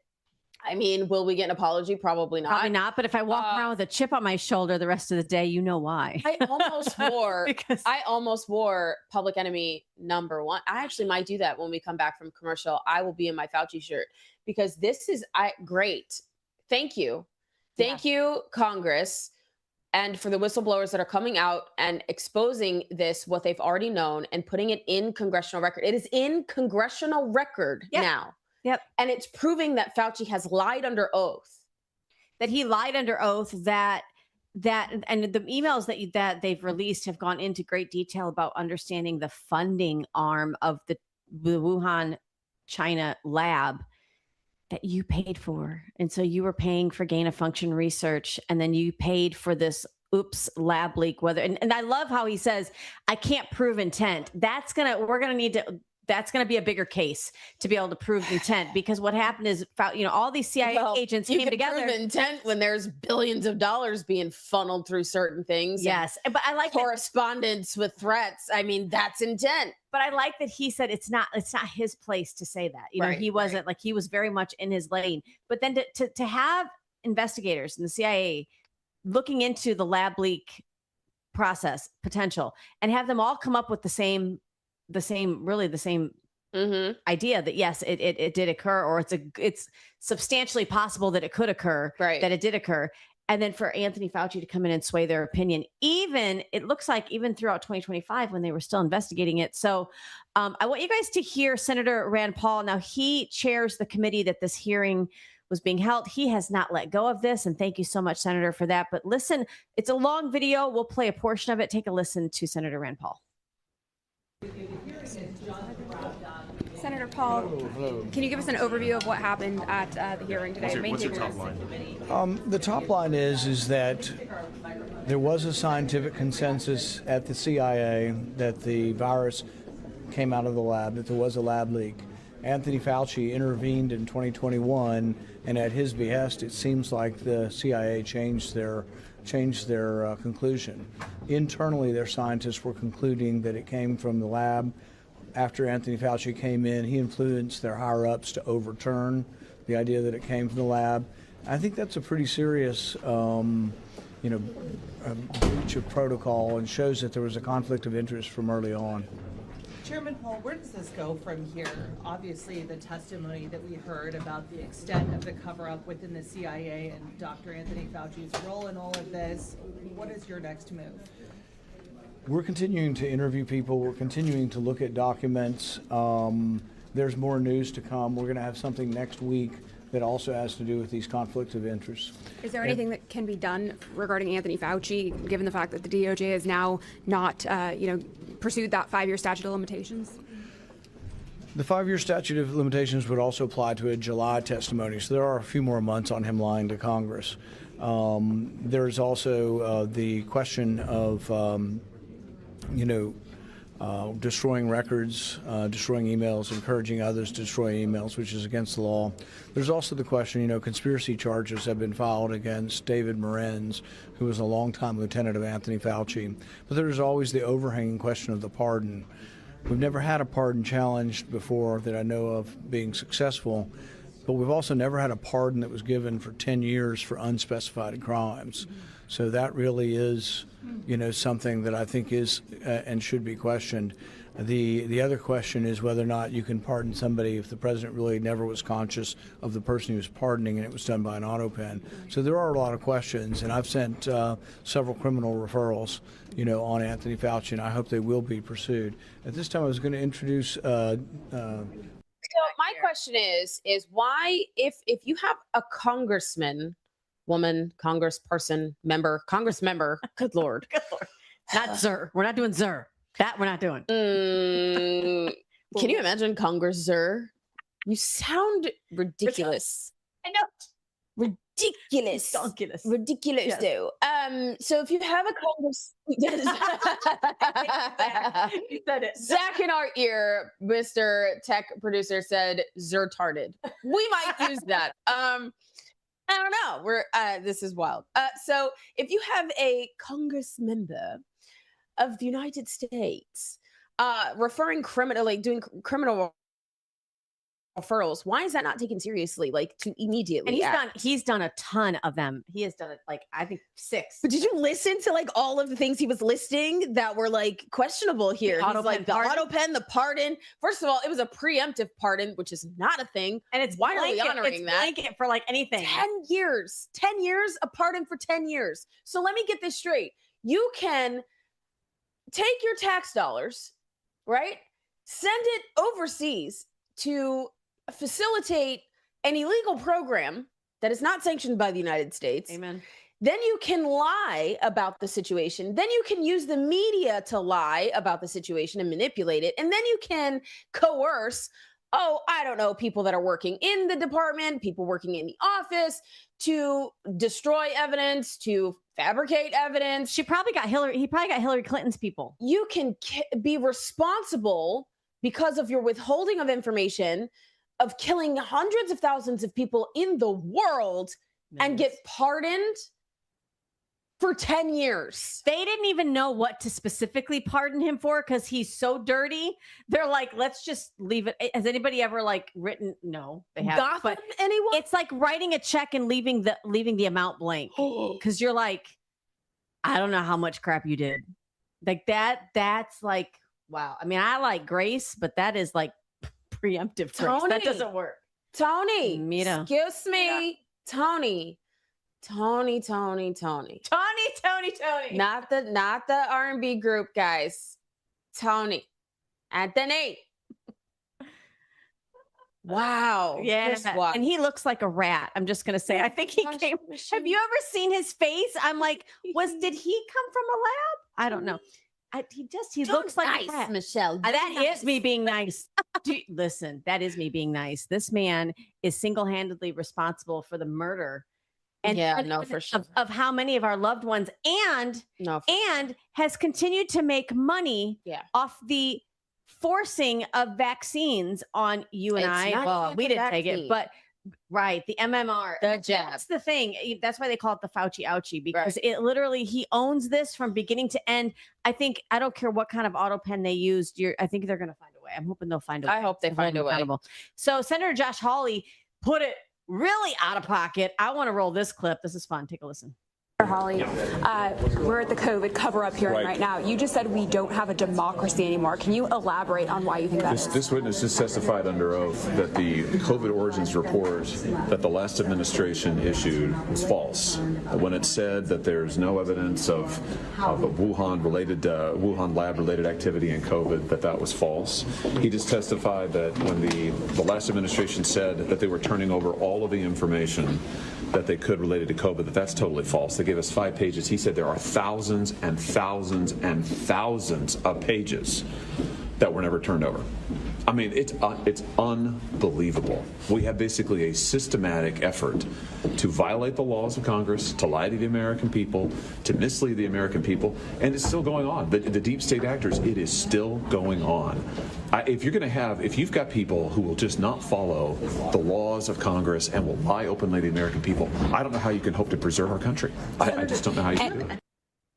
I mean, will we get an apology? Probably not. Probably not. But if I walk around with a chip on my shoulder the rest of the day, you know why. I almost wore Public Enemy #1. I actually might do that when we come back from commercial. I will be in my Fauci shirt, because this is great. Thank you. Thank you, Congress. And for the whistleblowers that are coming out and exposing this, what they've already known, and putting it in congressional record. It is in congressional record now. Yep. And it's proving that Fauci has lied under oath. That he lied under oath, and the emails that they've released have gone into great detail about understanding the funding arm of the Wuhan, China lab that you paid for. And so you were paying for gain of function research, and then you paid for this lab leak, and I love how he says, I can't prove intent. We're going to need to that's going to be a bigger case to be able to prove intent, because what happened is, all these CIA agents you came can together. prove intent when there's billions of dollars being funneled through certain things. Yes, but I like that, correspondence with threats. I mean, that's intent. but I like that he said it's not his place to say that. Right, He wasn't like, he was very much in his lane. But then to have investigators in the CIA looking into the lab leak process potential and have them all come up with the same idea that yes, it did occur, or it's substantially possible that it could occur, Right. that it did occur. And then for Anthony Fauci to come in and sway their opinion, it looks like even throughout 2025 when they were still investigating it. So I want you guys to hear Senator Rand Paul. Now, he chairs the committee that this hearing was being held. He has not let go of this. And thank you so much, Senator, for that. But listen, it's a long video. We'll play a portion of it. Take a listen to Senator Rand Paul. Senator Paul, can you give us an overview of what happened at the hearing today? What's your top line? The top line is that there was a scientific consensus at the CIA that the virus came out of the lab, that there was a lab leak. Anthony Fauci intervened in 2021, and at his behest, it seems like the CIA changed their conclusion. Internally, their scientists were concluding that it came from the lab. After Anthony Fauci came in, he influenced their higher-ups to overturn the idea that it came from the lab. I think that's a pretty serious, breach of protocol, and shows that there was a conflict of interest from early on. Chairman Paul, where does this go from here? Obviously, the testimony that we heard about the extent of the cover-up within the CIA and Dr. Anthony Fauci's role in all of this, what is your next move? We're continuing to interview people. We're continuing to look at documents. There's more news to come. We're going to have something next week that also has to do with these conflicts of interest. Is there anything that can be done regarding Anthony Fauci, given the fact that the DOJ has now not, pursued that 5-year statute of limitations? The 5-year statute of limitations would also apply to a July testimony, so there are a few more months on him lying to Congress. There's also the question of destroying records, destroying emails, encouraging others to destroy emails, which is against the law. There's also the question, conspiracy charges have been filed against David Morenz, who was a longtime lieutenant of Anthony Fauci. But there's always the overhanging question of the pardon. We've never had a pardon challenged before that I know of being successful, but we've also never had a pardon that was given for 10 years for unspecified crimes. So that really is, something that I think is and should be questioned. The other question is whether or not you can pardon somebody if the president really never was conscious of the person he was pardoning and it was done by an auto pen. So there are a lot of questions, and I've sent several criminal referrals, on Anthony Fauci, and I hope they will be pursued. At this time, I was going to introduce. So my question is why, if you have a congressman, woman, congressperson, congress member, good Lord. Good Lord. Not Zer. We're not doing Zer. That we're not doing. Can you imagine Congress Zer? You sound ridiculous. I know. Ridiculous. Ridiculous, Yes. though. So if you have a Congress... You said it. Zach in our ear, Mr. Tech Producer said Zertarded. We might use that. I don't know. This is wild. So if you have a Congress member of the United States doing criminal referrals, why is that not taken seriously? To immediately And he's done a ton of them. He has done it I think 6. But did you listen to all of the things he was listing that were questionable here? The auto pen the pardon? auto pen, the pardon. First of all, it was a preemptive pardon, which is not a thing. And it's why are we blanket. honoring It's that? blanket for anything. 10 years, a pardon for 10 years. So let me get this straight. You can take your tax dollars, right? Send it overseas to facilitate an illegal program that is not sanctioned by the United States. Amen. Then you can lie about the situation. Then you can use the media to lie about the situation and manipulate it. And then you can coerce, people that are working in the department, people working in the office to destroy evidence, to fabricate evidence. He probably got Hillary Clinton's people. You can be responsible because of your withholding of information, of killing hundreds of thousands of people in the world, and get pardoned for 10 years. They didn't even know what to specifically pardon him for because he's so dirty. They're like, let's just leave it. Has anybody ever like written? No, they haven't. Gotham, But anyone? it's like writing a check and leaving the amount blank because you're like, I don't know how much crap you did. Like that's like, wow. I mean, I like grace, but that is like preemptive grace. Tony. That doesn't work. Tony, Mira. excuse me, Tony. Tony. Not the R&B group, guys. Tony. Anthony. Wow. Yeah, Just what? and he looks like a rat. I'm just gonna say. I think he Gosh, came. Have you ever seen his face? I'm like, did he come from a lab? I don't know. He looks like a rat. Michelle. That is me being nice. Listen, that is me being nice. This man is single-handedly responsible for the murder. For sure. Of how many of our loved ones and has continued to make money off the forcing of vaccines on you and I. Well, we didn't take it, but the MMR. The jab. That's the thing. That's why they call it the Fauci ouchie, because it literally, he owns this from beginning to end. I don't care what kind of auto pen they used. I think they're going to find a way. I'm hoping they'll find a way. I hope they find a way. So Senator Josh Hawley put it really out of pocket. I want to roll this clip. This is fun. Take a listen. Holly, we're at the COVID cover-up hearing right now. You just said we don't have a democracy anymore. Can you elaborate on why you think that is? This witness just testified under oath that the COVID origins report that the last administration issued was false. When it said that there's no evidence of a Wuhan lab-related activity in COVID, that was false. He just testified that when the last administration said that they were turning over all of the information that they could related to COVID, that's totally false. They gave us 5 pages. He said there are thousands and thousands and thousands of pages that were never turned over. I mean, it's unbelievable. We have basically a systematic effort to violate the laws of Congress, to lie to the American people, to mislead the American people, and it's still going on. The deep state actors, it is still going on. If you've got people who will just not follow the laws of Congress and will lie openly to the American people, I don't know how you can hope to preserve our country. I just don't know how you can do it.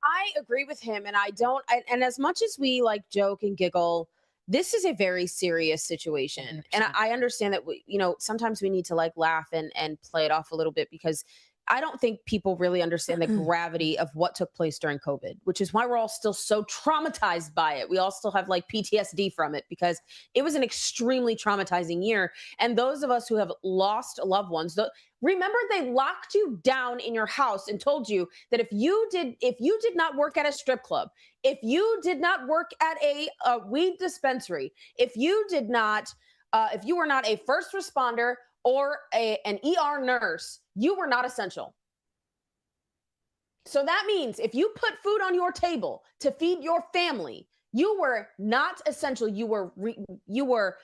I agree with him, and as much as we like joke and giggle, this is a very serious situation. 100%. And I understand that sometimes we need to like laugh and play it off a little bit, because I don't think people really understand the gravity of what took place during COVID, which is why we're all still so traumatized by it. We all still have like PTSD from it, because it was an extremely traumatizing year. And those of us who have lost loved ones, remember they locked you down in your house and told you that if you did not work at a strip club, if you did not work at a weed dispensary, if you were not a first responder or an ER nurse, you were not essential. So that means if you put food on your table to feed your family, you were not essential. You were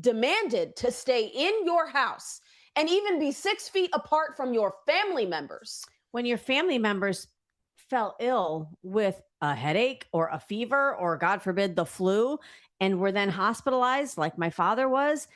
demanded to stay in your house and even be 6 feet apart from your family members. When your family members fell ill with a headache or a fever or, God forbid, the flu, and were then hospitalized like my father was,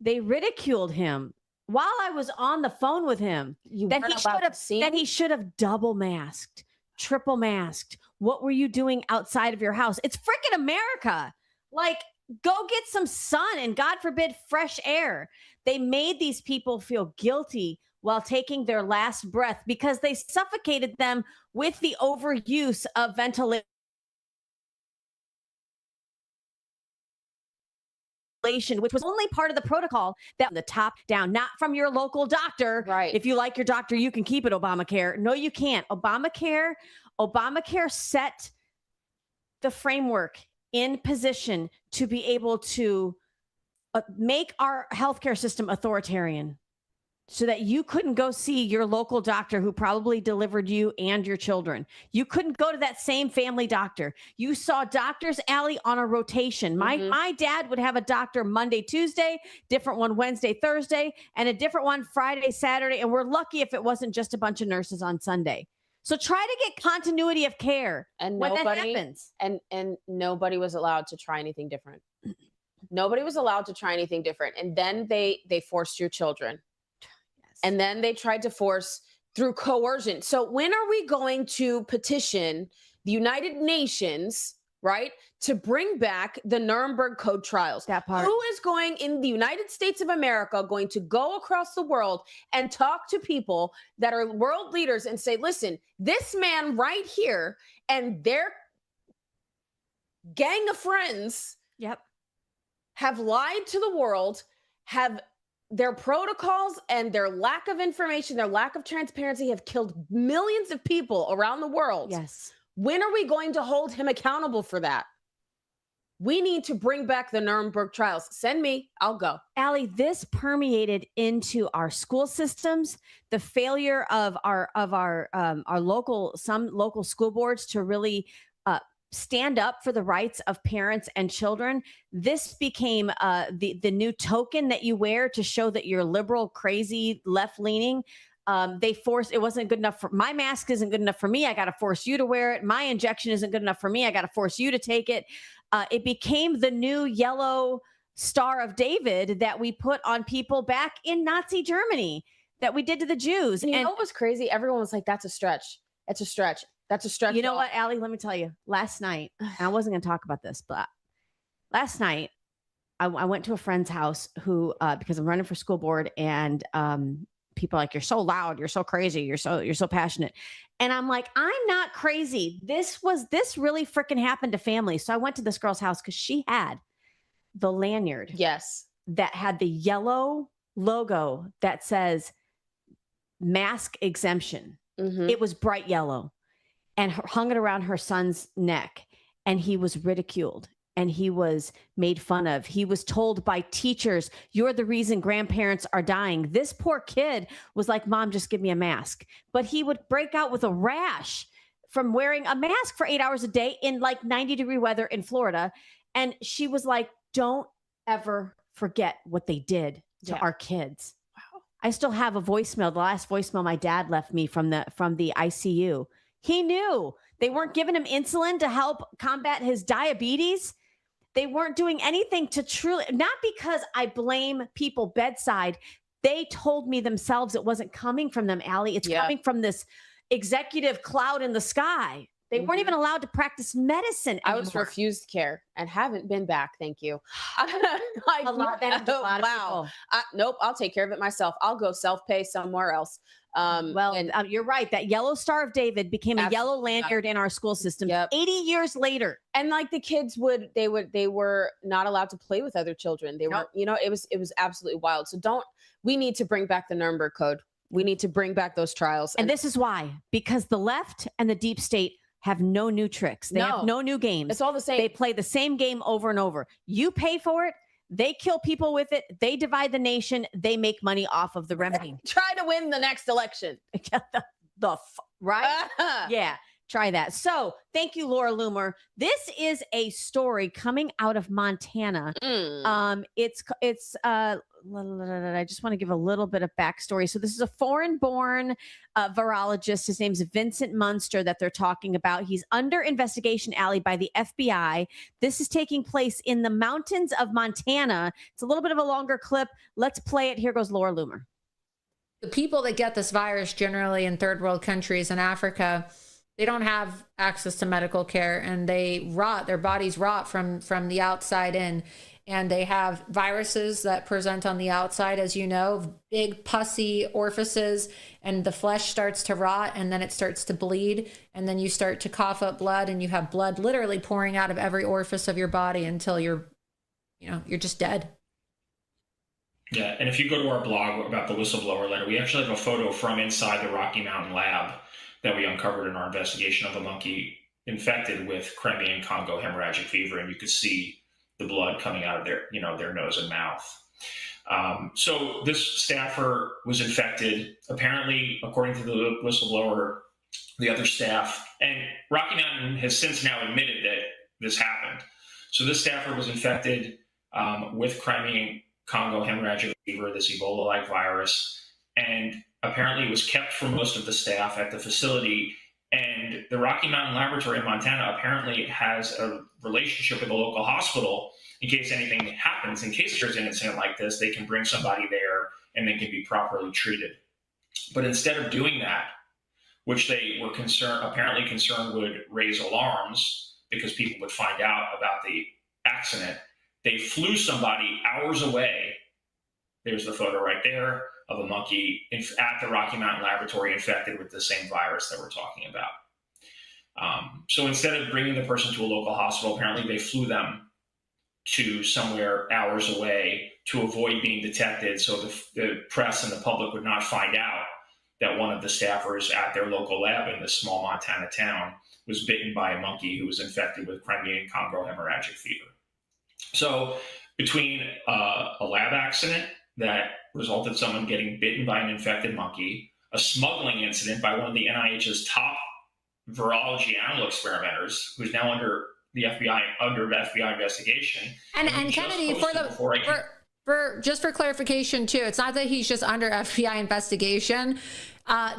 they ridiculed him while I was on the phone with him. That he should have double masked, triple masked. What were you doing outside of your house? It's freaking America. Like, go get some sun and, God forbid, fresh air. They made these people feel guilty while taking their last breath because they suffocated them with the overuse of ventilation, which was only part of the protocol that from the top down, not from your local doctor. Right. If you like your doctor, you can keep it, Obamacare. No, you can't. Obamacare set the framework in position to be able to make our healthcare system authoritarian, so that you couldn't go see your local doctor who probably delivered you and your children. You couldn't go to that same family doctor. You saw doctors, Allie, on a rotation. My dad would have a doctor Monday, Tuesday, different one Wednesday, Thursday, and a different one Friday, Saturday. And we're lucky if it wasn't just a bunch of nurses on Sunday. So try to get continuity of care. And when nobody, that happens. And nobody was allowed to try anything different. Nobody was allowed to try anything different. And then they forced your children. Yes. And then they tried to force through coercion. So when are we going to petition the United Nations, right, to bring back the Nuremberg Code trials? That part. Who is going in the United States of America going to go across the world and talk to people that are world leaders and say, listen, this man right here and their gang of friends Yep. have lied to the world, have their protocols and their lack of information, their lack of transparency have killed millions of people around the world. Yes. When are we going to hold him accountable for that? We need to bring back the Nuremberg trials. Send me, I'll go. Allie, this permeated into our school systems. The failure of our local school boards to really stand up for the rights of parents and children. This became the new token that you wear to show that you're liberal, crazy, left leaning. It wasn't good enough for my mask isn't good enough for me. I got to force you to wear it. My injection isn't good enough for me. I got to force you to take it. It became the new yellow Star of David that we put on people back in Nazi Germany that we did to the Jews. And you know what was crazy? Everyone was like, that's a stretch. It's a stretch. That's a stretch. You know what, Allie, let me tell you, last night, and I wasn't going to talk about this, but last night I went to a friend's house who, because I'm running for school board, and people are like, you're so loud, you're so crazy, you're so passionate. And I'm like, I'm not crazy. This really freaking happened to families. So I went to this girl's house because she had the lanyard. Yes. That had the yellow logo that says mask exemption. Mm-hmm. It was bright yellow, and hung it around her son's neck. And he was ridiculed and he was made fun of. He was told by teachers, you're the reason grandparents are dying. This poor kid was like, Mom, just give me a mask. But he would break out with a rash from wearing a mask for 8 hours a day in like 90-degree weather in Florida. And she was like, don't ever forget what they did to our kids. Wow. I still have a voicemail, the last voicemail my dad left me from the ICU. He knew they weren't giving him insulin to help combat his diabetes. They weren't doing anything to truly, not because I blame people bedside. They told me themselves it wasn't coming from them, Allie. It's coming from this executive cloud in the sky. They weren't even allowed to practice medicine anymore. I was refused care and haven't been back. Thank you. Like, a lot of people. Nope, I'll take care of it myself. I'll go self-pay somewhere else. You're right. That yellow Star of David became a yellow lanyard in our school system 80 years later. And like the kids they were not allowed to play with other children. They were, it was absolutely wild. So we need to bring back the Nuremberg Code. We need to bring back those trials. And this is why, because the left and the deep state have no new tricks. They have no new games. It's all the same. They play the same game over and over. You pay for it. They kill people with it. They divide the nation. They make money off of the remedy. Try to win the next election. Right? Yeah. Try that. So thank you, Laura Loomer. This is a story coming out of Montana. I just want to give a little bit of backstory. So this is a foreign-born virologist. His name's Vincent Munster that they're talking about. He's under investigation, Allie, by the FBI. This is taking place in the mountains of Montana. It's a little bit of a longer clip. Let's play it. Here goes Laura Loomer. The people that get this virus generally in third world countries in Africa, they don't have access to medical care, and they rot. Their bodies rot from the outside in. And they have viruses that present on the outside, as you know, big pussy orifices, and the flesh starts to rot, and then it starts to bleed, and then you start to cough up blood, and you have blood literally pouring out of every orifice of your body until you're just dead. Yeah, and if you go to our blog about the whistleblower letter, we actually have a photo from inside the Rocky Mountain lab that we uncovered in our investigation of a monkey infected with Crimean Congo hemorrhagic fever, and you could see the blood coming out of their nose and mouth. So this staffer was infected. Apparently, according to the whistleblower, the other staff, and Rocky Mountain has since now admitted that this happened. So this staffer was infected with Crimean Congo hemorrhagic fever, this Ebola-like virus, and apparently it was kept from most of the staff at the facility And the Rocky Mountain Laboratory in Montana apparently has a relationship with a local hospital in case anything happens. In case there's an incident like this, they can bring somebody there and they can be properly treated. But instead of doing that, which they were apparently concerned would raise alarms because people would find out about the accident, they flew somebody hours away. There's the photo right there of a monkey at the Rocky Mountain Laboratory infected with the same virus that we're talking about. So instead of bringing the person to a local hospital, apparently they flew them to somewhere hours away to avoid being detected, so the press and the public would not find out that one of the staffers at their local lab in this small Montana town was bitten by a monkey who was infected with Crimean Congo hemorrhagic fever. So between a lab accident that resulted in someone getting bitten by an infected monkey, a smuggling incident by one of the NIH's top virology animal experimenters, who's now under the FBI investigation. And Kennedy, for clarification too, it's not that he's just under FBI investigation.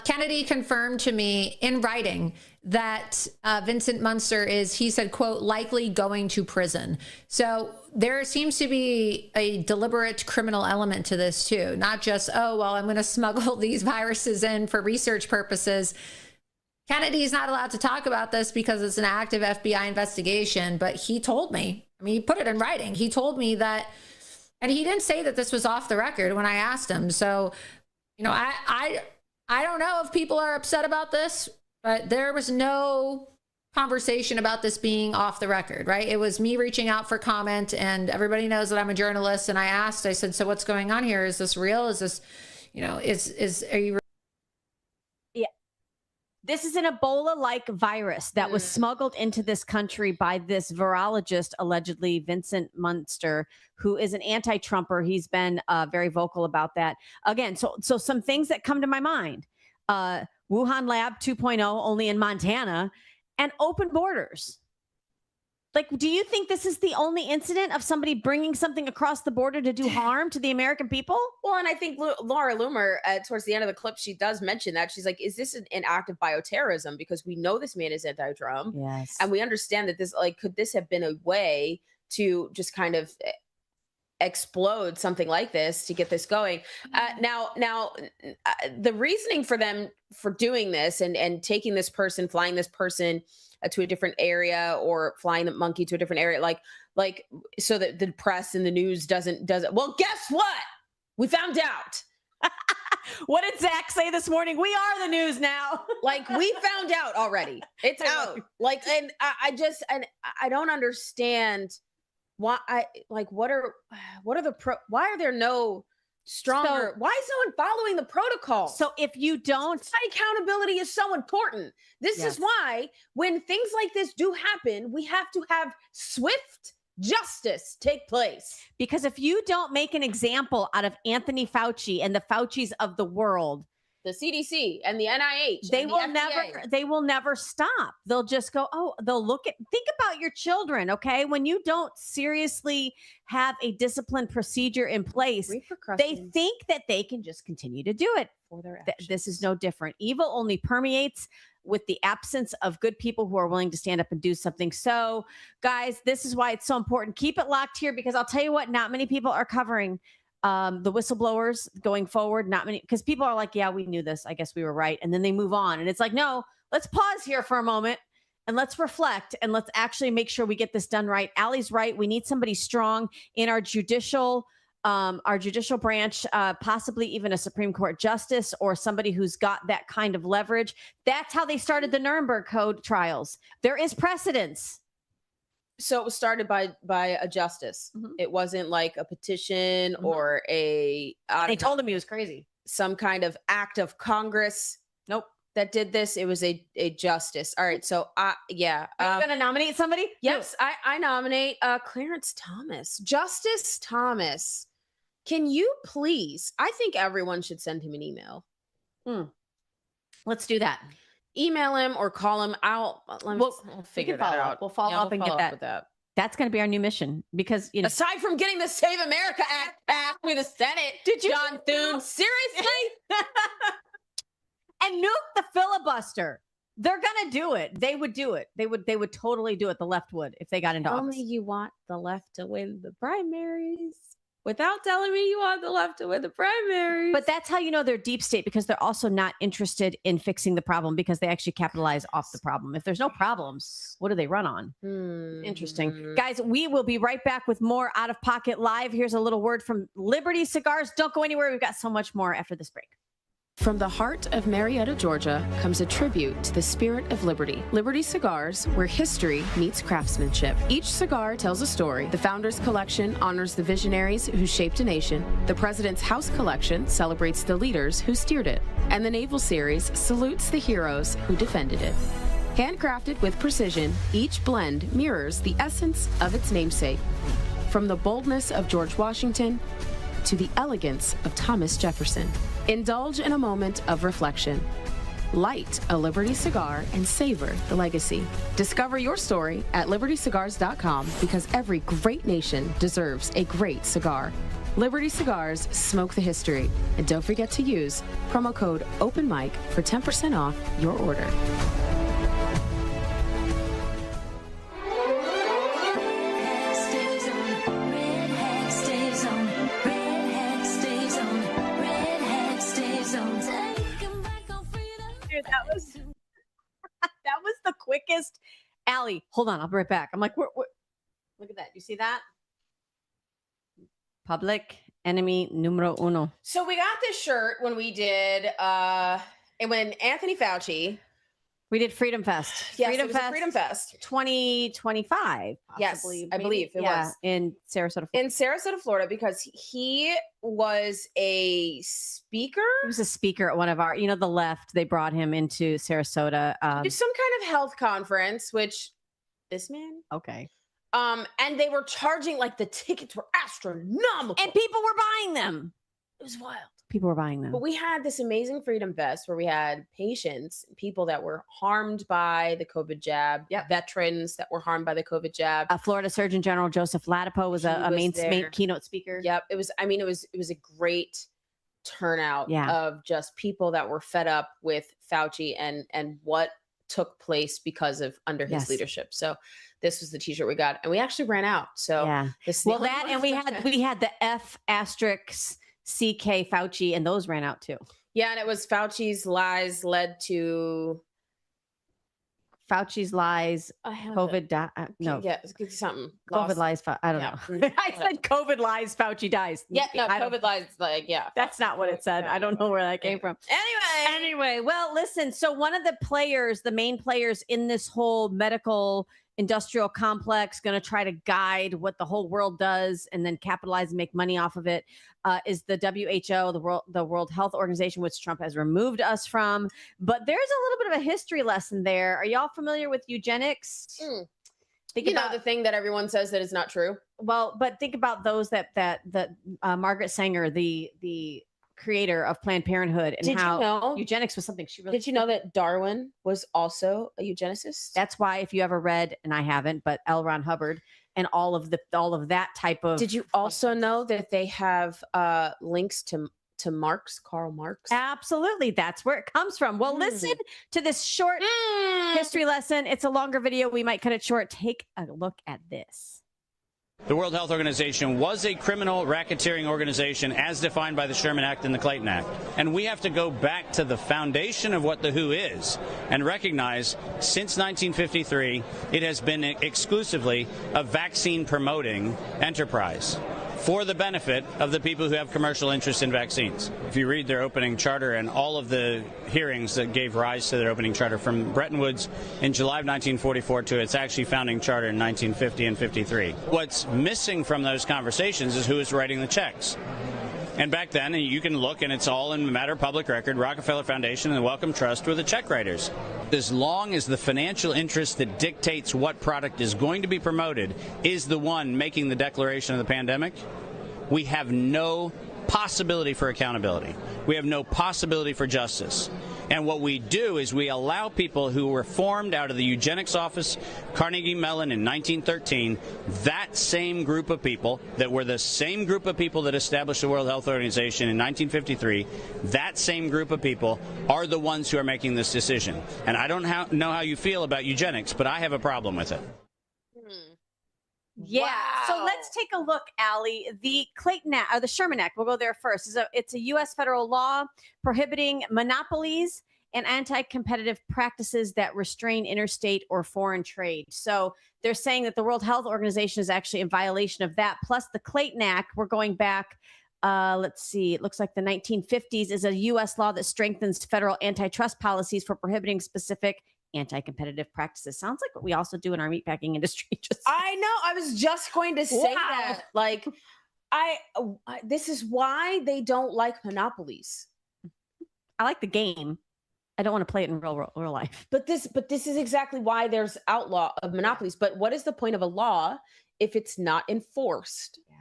Kennedy confirmed to me in writing that Vincent Munster is, he said, quote, likely going to prison. So there seems to be a deliberate criminal element to this too, not just, oh, well, I'm going to smuggle these viruses in for research purposes. Kennedy's not allowed to talk about this because it's an active FBI investigation, but he told me, I mean, he put it in writing. He told me that, and he didn't say that this was off the record when I asked him. So, you know, I don't know if people are upset about this, but there was no conversation about this being off the record, right? It was me reaching out for comment, and everybody knows that I'm a journalist. And I said, so what's going on here? Is this real? Is this, you know, are you? Yeah. This is an Ebola-like virus that was smuggled into this country by this virologist, allegedly Vincent Munster, who is an anti-Trumper. He's been very vocal about that. Again, so some things that come to my mind. Wuhan Lab 2.0 only in Montana, and open borders. Like, do you think this is the only incident of somebody bringing something across the border to do harm to the American people? Well, and I think Laura Loomer, towards the end of the clip, she does mention that. She's like, is this an act of bioterrorism? Because we know this man is anti-Trump. Yes. And we understand that this, like, could this have been a way to just kind of explode something like this to get this going? Now, the reasoning for them for doing this and taking this person, flying this person to a different area, or flying the monkey to a different area, like so that the press and the news doesn't. Well, guess what? We found out. What did Zach say this morning? We are the news now. Like, we found out already. It's out. Like, and I don't understand why. Why are there no stronger? Why is no one following the protocol? So if you don't, accountability is so important. This is why when things like this do happen, we have to have swift justice take place. Because if you don't make an example out of Anthony Fauci and the Faucis of the world, the CDC and the NIH, they will never stop. They'll just go, think about your children. Okay. When you don't seriously have a disciplined procedure in place, they think that they can just continue to do it. For their actions. This is no different. Evil only permeates with the absence of good people who are willing to stand up and do something. So guys, this is why it's so important. Keep it locked here, because I'll tell you what, not many people are covering the whistleblowers going forward. Not many, because people are like, yeah, we knew this. I guess we were right. And then they move on. And it's like, no, let's pause here for a moment and let's reflect and let's actually make sure we get this done right. Allie's right. We need somebody strong in our judicial branch, possibly even a Supreme Court justice or somebody who's got that kind of leverage. That's how they started the Nuremberg Code trials. There is precedence. So it was started by a justice. Mm-hmm. It wasn't like a petition or they told him he was crazy. Some kind of act of Congress. Nope. That did this. It was a justice. All right. So Are you going to nominate somebody? Yes. I nominate Clarence Thomas. Justice Thomas. Can you please? I think everyone should send him an email. Let's do that. Email him or call him out. We'll figure that out. We'll follow up and get that. That's going to be our new mission, because, you know, aside from getting the Save America Act passed through the Senate, John Thune, seriously? And nuke the filibuster. They're gonna do it. They would do it. They would totally do it. The left would if they got into Only office. you want the left to win the primaries without telling me you want the left to win the primaries. But that's how you know they're deep state, because they're also not interested in fixing the problem, because they actually capitalize off the problem. If there's no problems, what do they run on? Interesting. Guys, we will be right back with more Out of Pocket Live. Here's a little word from Liberty Cigars. Don't go anywhere. We've got so much more after this break. From the heart of Marietta, Georgia, comes a tribute to the spirit of liberty. Liberty Cigars, where history meets craftsmanship. Each cigar tells a story. The Founders Collection honors the visionaries who shaped a nation. The President's House Collection celebrates the leaders who steered it. And the Naval Series salutes the heroes who defended it. Handcrafted with precision, each blend mirrors the essence of its namesake. From the boldness of George Washington to the elegance of Thomas Jefferson. Indulge in a moment of reflection. Light a Liberty cigar and savor the legacy. Discover your story at libertycigars.com, because every great nation deserves a great cigar. Liberty Cigars, smoke the history. And don't forget to use promo code OPENMIC for 10% off your order. That was the quickest. Allie, hold on. I'll be right back. I'm like, look at that. You see that? Public enemy numero uno. So we got this shirt when we did, and when Anthony Fauci. We did Freedom Fest. Yes, it was a Freedom Fest 2025. Yes, I believe it was in Sarasota, Florida. In Sarasota, Florida, because he was a speaker. He was a speaker at one of our, the left. They brought him into Sarasota. To some kind of health conference, which this man. Okay. And they were charging, like, the tickets were astronomical, and people were buying them. It was wild. People were buying them. But we had this amazing Freedom Fest where we had patients, people that were harmed by the COVID jab, veterans that were harmed by the COVID jab. Florida Surgeon General Joseph Ladapo was a main keynote speaker. Yep. It was a great turnout of just people that were fed up with Fauci and what took place because of under his leadership. So this was the t-shirt we got, and we actually ran out. So and we had the F asterisk CK Fauci, and those ran out too. Yeah, and it was Fauci's lies led to Fauci's lies. COVID something. COVID lies. I don't know. I said COVID lies. Fauci dies. Yeah, no, COVID lies. That's not what it said. I don't know where that came from. Anyway, well, listen. So one of the main players in this whole medical industrial complex, going to try to guide what the whole world does and then capitalize and make money off of it, is the WHO, the World Health Organization, which Trump has removed us from. But there's a little bit of a history lesson there. Are y'all familiar with eugenics? Think about the thing that everyone says that is not true. Well, but think about those that Margaret Sanger, the creator of Planned Parenthood, and how eugenics was something she really. Did you know that Darwin was also a eugenicist? That's why, if you ever read, and I haven't, but L. Ron Hubbard and all of that type of. Did you also know that they have links to Marx, Karl Marx? Absolutely, that's where it comes from. Well, listen to this short history lesson. It's a longer video. We might cut it short. Take a look at this. The World Health Organization was a criminal racketeering organization as defined by the Sherman Act and the Clayton Act. And we have to go back to the foundation of what the WHO is and recognize since 1953, it has been exclusively a vaccine promoting enterprise for the benefit of the people who have commercial interest in vaccines. If you read their opening charter and all of the hearings that gave rise to their opening charter, from Bretton Woods in July of 1944 to its actually founding charter in 1950 and 53, what's missing from those conversations is who is writing the checks. And back then, and you can look, and it's all in a matter of public record, Rockefeller Foundation and the Wellcome Trust were the check writers. As long as the financial interest that dictates what product is going to be promoted is the one making the declaration of the pandemic, we have no possibility for accountability. We have no possibility for justice. And what we do is we allow people who were formed out of the eugenics office, Carnegie Mellon in 1913, that same group of people that were the same group of people that established the World Health Organization in 1953, that same group of people are the ones who are making this decision. And I don't know how you feel about eugenics, but I have a problem with it. Yeah. Wow. So let's take a look, Allie. The Clayton Act, or the Sherman Act, we'll go there first. It's a U.S. federal law prohibiting monopolies and anti-competitive practices that restrain interstate or foreign trade. So they're saying that the World Health Organization is actually in violation of that. Plus the Clayton Act, we're going back, let's see, it looks like the 1950s, is a U.S. law that strengthens federal antitrust policies for prohibiting specific anti-competitive practices. Sounds like what we also do in our meatpacking industry. I know. I was just going to say that. Like, this is why they don't like monopolies. I like the game. I don't want to play it in real life. But this is exactly why there's outlaw of monopolies. But what is the point of a law if it's not enforced? Yeah.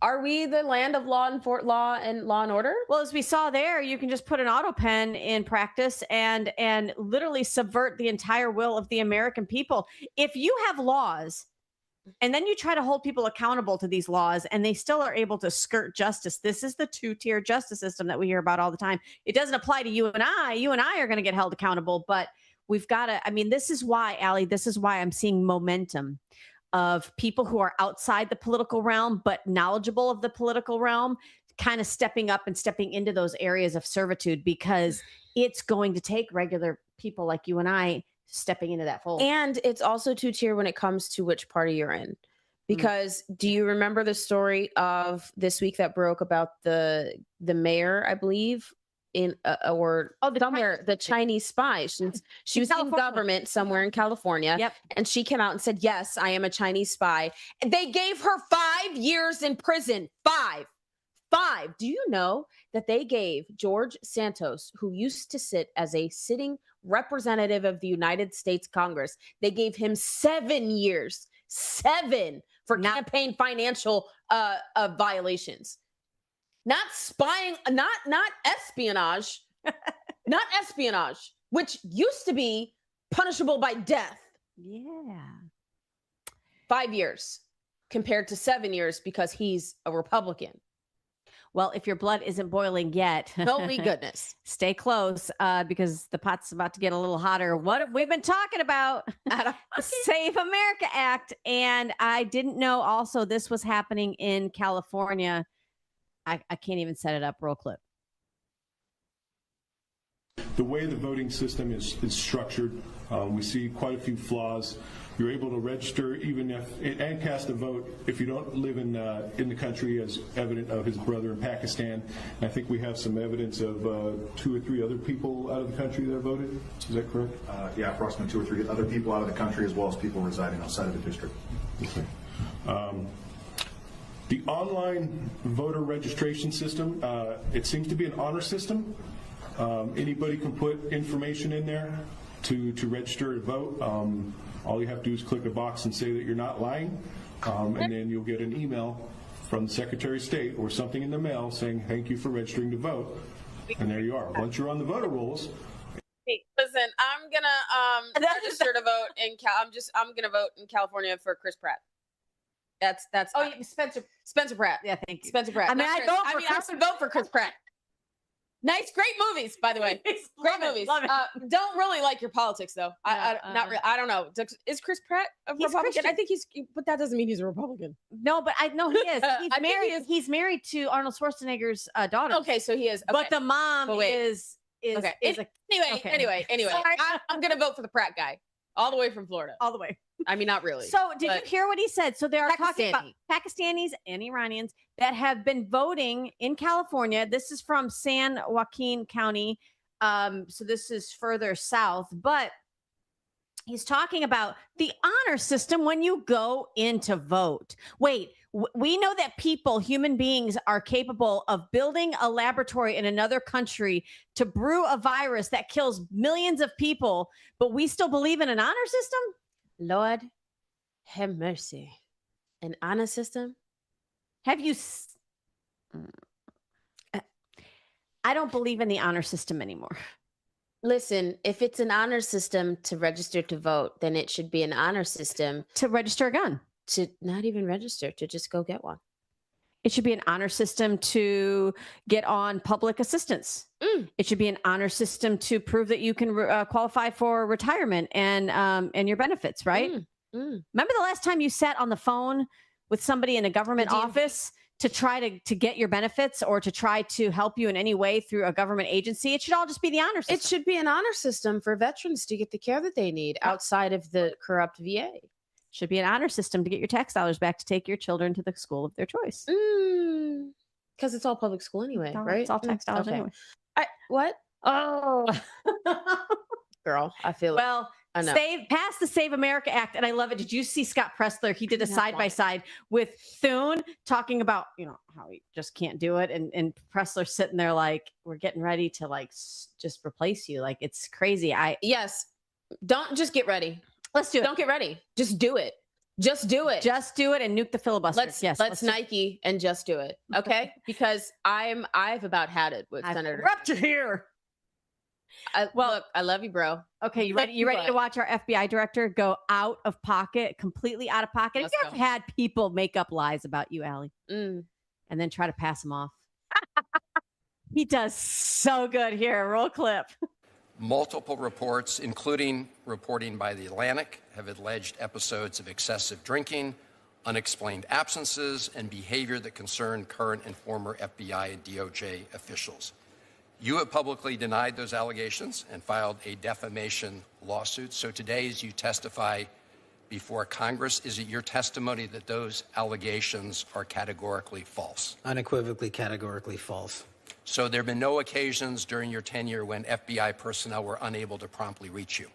Are we the land of law and order? Well, as we saw there, you can just put an auto pen in practice and literally subvert the entire will of the American people. If you have laws and then you try to hold people accountable to these laws and they still are able to skirt justice, this is the two-tier justice system that we hear about all the time. It doesn't apply to you and I. You and I are going to get held accountable, but we've got to, I mean, this is why, Allie, this is why I'm seeing momentum of people who are outside the political realm, but knowledgeable of the political realm, kind of stepping up and stepping into those areas of servitude, because it's going to take regular people like you and I stepping into that fold. And it's also two-tier when it comes to which party you're in. Because do you remember the story of this week that broke about the mayor, I believe, the Chinese spy. She was in government somewhere in California. Yep. And she came out and said, yes, I am a Chinese spy. And they gave her 5 years in prison. 5. Do you know that they gave George Santos, who used to sit as a sitting representative of the United States Congress, they gave him 7 years. 7 for campaign financial violations. Not spying, not espionage, not espionage, which used to be punishable by death. Yeah. 5 years compared to 7 years because he's a Republican. Well, if your blood isn't boiling yet, holy goodness, stay close because the pot's about to get a little hotter. What have we been talking about? The Save America Act. And I didn't know also this was happening in California. I can't even set it up. Roll clip. The way the voting system is structured, we see quite a few flaws. You're able to register even and cast a vote if you don't live in the country, as evident of his brother in Pakistan. And I think we have some evidence of 2 or 3 other people out of the country that voted. Is that correct? Yeah, approximately 2 or 3 other people out of the country, as well as people residing outside of the district. Okay. The online voter registration system, it seems to be an honor system. Anybody can put information in there to register to vote. All you have to do is click a box and say that you're not lying, and then you'll get an email from the Secretary of State or something in the mail saying thank you for registering to vote. And there you are. Once you're on the voter rolls. Hey, listen, I'm gonna register to vote in I'm gonna vote in California for Chris Pratt. That's Spencer Pratt. Yeah, thank you. Spencer Pratt. I mean, I would vote for Chris Pratt. Nice, great movies, by the way. Great movies. Love it. Don't really like your politics, though. Not really. I don't know. Is Chris Pratt a Republican? Christian. I think but that doesn't mean he's a Republican. No, but I know he is. He's I married. think He's married to Arnold Schwarzenegger's daughter. Okay, so he is. Okay. But the mom is okay. Anyway. I'm gonna vote for the Pratt guy, all the way from Florida. All the way. I mean, not really. So did you hear what he said? So they are talking about Pakistanis and Iranians that have been voting in California. This is from San Joaquin County. So this is further south, but he's talking about the honor system when you go in to vote. Wait, we know that human beings are capable of building a laboratory in another country to brew a virus that kills millions of people, but we still believe in an honor system? Lord, have mercy. An honor system? Have you? I don't believe in the honor system anymore. Listen, if it's an honor system to register to vote, then it should be an honor system to register a gun. To not even register, to just go get one. It should be an honor system to get on public assistance. It should be an honor system to prove that you can qualify for retirement and your benefits, right? Remember the last time you sat on the phone with somebody in a government office to try to get your benefits or to try to help you in any way through a government agency? It should all just be the honor system. It should be an honor system for veterans to get the care that they need outside of the corrupt VA. Should be an honor system to get your tax dollars back to take your children to the school of their choice. Because it's all public school anyway, All right? It's all tax dollars Okay. anyway. What? Oh, girl, I feel well. I know. Pass the Save America Act, and I love it. Did you see Scott Pressler? He did a side by side with Thune talking about how he just can't do it, and Pressler sitting there like, we're getting ready to like just replace you. Like, it's crazy. Yes, don't just get ready. Let's do it. Don't get ready. Just do it. Just do it. Just do it and nuke the filibuster. Let's Nike and just do it. Okay? Because I've about had it with Senator. Up to here. Look, I love you, bro. Okay, you ready? You ready to watch our FBI director go out of pocket, completely out of pocket? Have you ever had people make up lies about you, Allie, and then try to pass them off? He does so good here. Roll clip. Multiple reports, including reporting by The Atlantic, have alleged episodes of excessive drinking, unexplained absences, and behavior that concern current and former FBI and DOJ officials. You have publicly denied those allegations and filed a defamation lawsuit. So today, as you testify before Congress, is it your testimony that those allegations are categorically false? Unequivocally, categorically false. So there have been no occasions during your tenure when FBI personnel were unable to promptly reach you?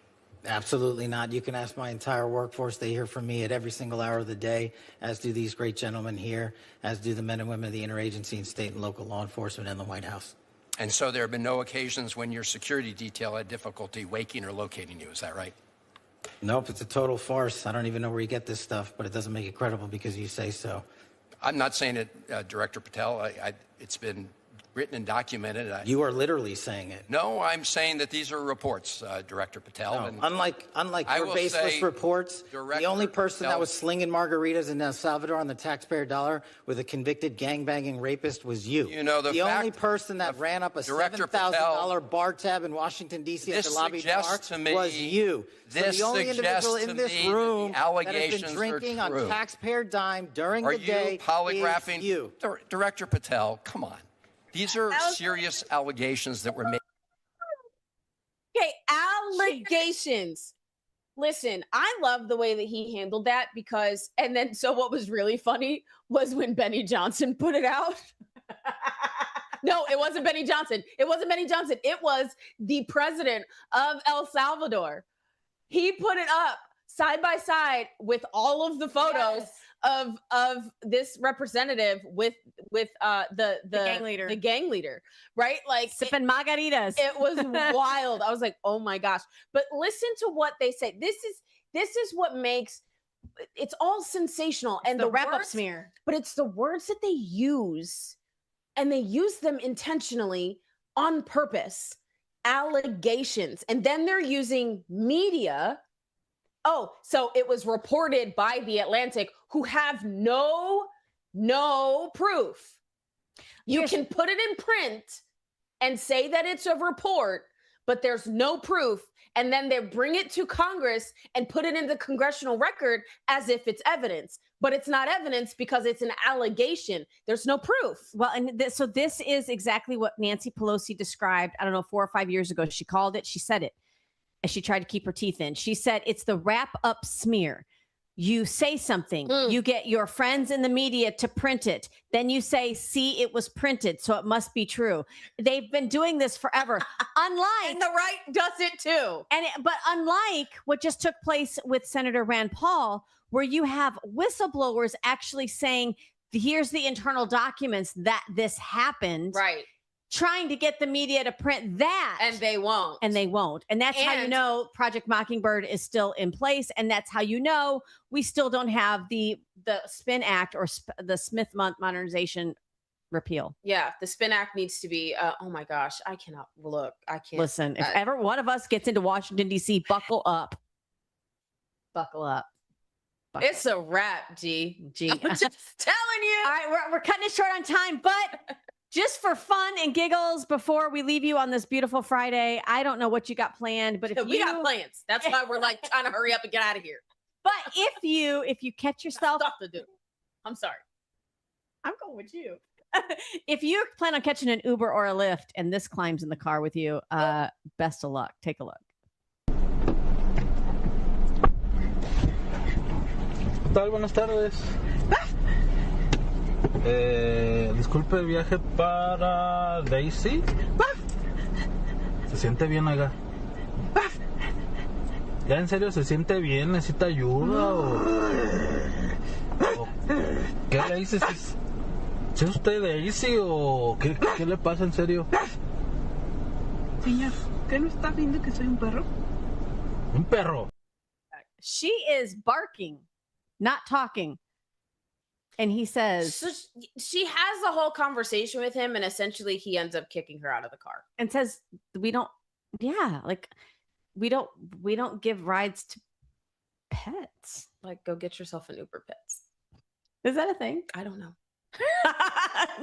Absolutely not. You can ask my entire workforce. They hear from me at every single hour of the day, as do these great gentlemen here, as do the men and women of the interagency and state and local law enforcement and the White House. And so there have been no occasions when your security detail had difficulty waking or locating you. Is that right? Nope, it's a total farce. I don't even know where you get this stuff, but it doesn't make it credible because you say so. I'm not saying it, Director Patel. It's been written and documented. You are literally saying it. No, I'm saying that these are reports, Director Patel. No, and unlike your baseless reports, the only person that was slinging margaritas in El Salvador on the taxpayer dollar with a convicted gangbanging rapist was you. You know, the only person that ran up a $7,000 bar tab in Washington, D.C. at the lobby bar was you. This so the only individual suggests in to this me room that the that has been allegations drinking are true. on taxpayer dime during the day polygraphing is you. Director Patel, come on. These are serious allegations that were made. Okay, allegations. Listen, I love the way that he handled that because, and then so what was really funny was when Benny Johnson put it out. No, it wasn't Benny Johnson. It wasn't Benny Johnson. It was the president of El Salvador. He put it up side by side with all of the photos of this representative with the gang leader, right? Like sipping margaritas. It was wild. I was like, oh my gosh. But listen to what they say. This is what makes it's all sensational and the the wrap-up words, smear. But it's the words that they use, and they use them intentionally on purpose. Allegations, and then they're using media. Oh, so it was reported by The Atlantic, who have no proof. You can put it in print and say that it's a report, but there's no proof. And then they bring it to Congress and put it in the congressional record as if it's evidence. But it's not evidence because it's an allegation. There's no proof. Well, and so this is exactly what Nancy Pelosi described, I don't know, 4 or 5 years ago. She called it, she said it, as she tried to keep her teeth in. She said it's the wrap-up smear. You say something, you get your friends in the media to print it. Then you say, see, it was printed, so it must be true. They've been doing this forever. Unlike and the right does it too. But unlike what just took place with Senator Rand Paul, where you have whistleblowers actually saying, here's the internal documents that this happened. Right. Trying to get the media to print that. And they won't. And that's how you know Project Mockingbird is still in place. And that's how you know we still don't have the SPIN Act or the Smith Modernization repeal. Yeah, the Spin Act needs to be. Oh my gosh, I cannot look. I can't Listen. If ever one of us gets into Washington D.C., buckle up. Buckle up. It's a wrap, G. I'm just telling you. All right, we're cutting it short on time, but just for fun and giggles, before we leave you on this beautiful Friday, I don't know what you got planned, but if we got plans. That's why we're like trying to hurry up and get out of here. But if you catch yourself, stuff to do. I'm sorry. I'm going with you. If you plan on catching an Uber or a Lyft and this climbs in the car with you, best of luck. Take a look. ¿Qué tal? Buenas tardes. Disculpe el viaje para Daisy. Se siente bien, oiga. Ya en serio se siente bien, necesita ayuda o ¿qué le dices? ¿Es usted Daisy o qué le pasa en serio? Señor, ¿qué no está viendo que soy un perro? Un perro. She is barking, not talking. And he says, so she has a whole conversation with him, and essentially he ends up kicking her out of the car and says, we don't give rides to pets. Like, go get yourself an Uber Pets. Is that a thing? I don't know.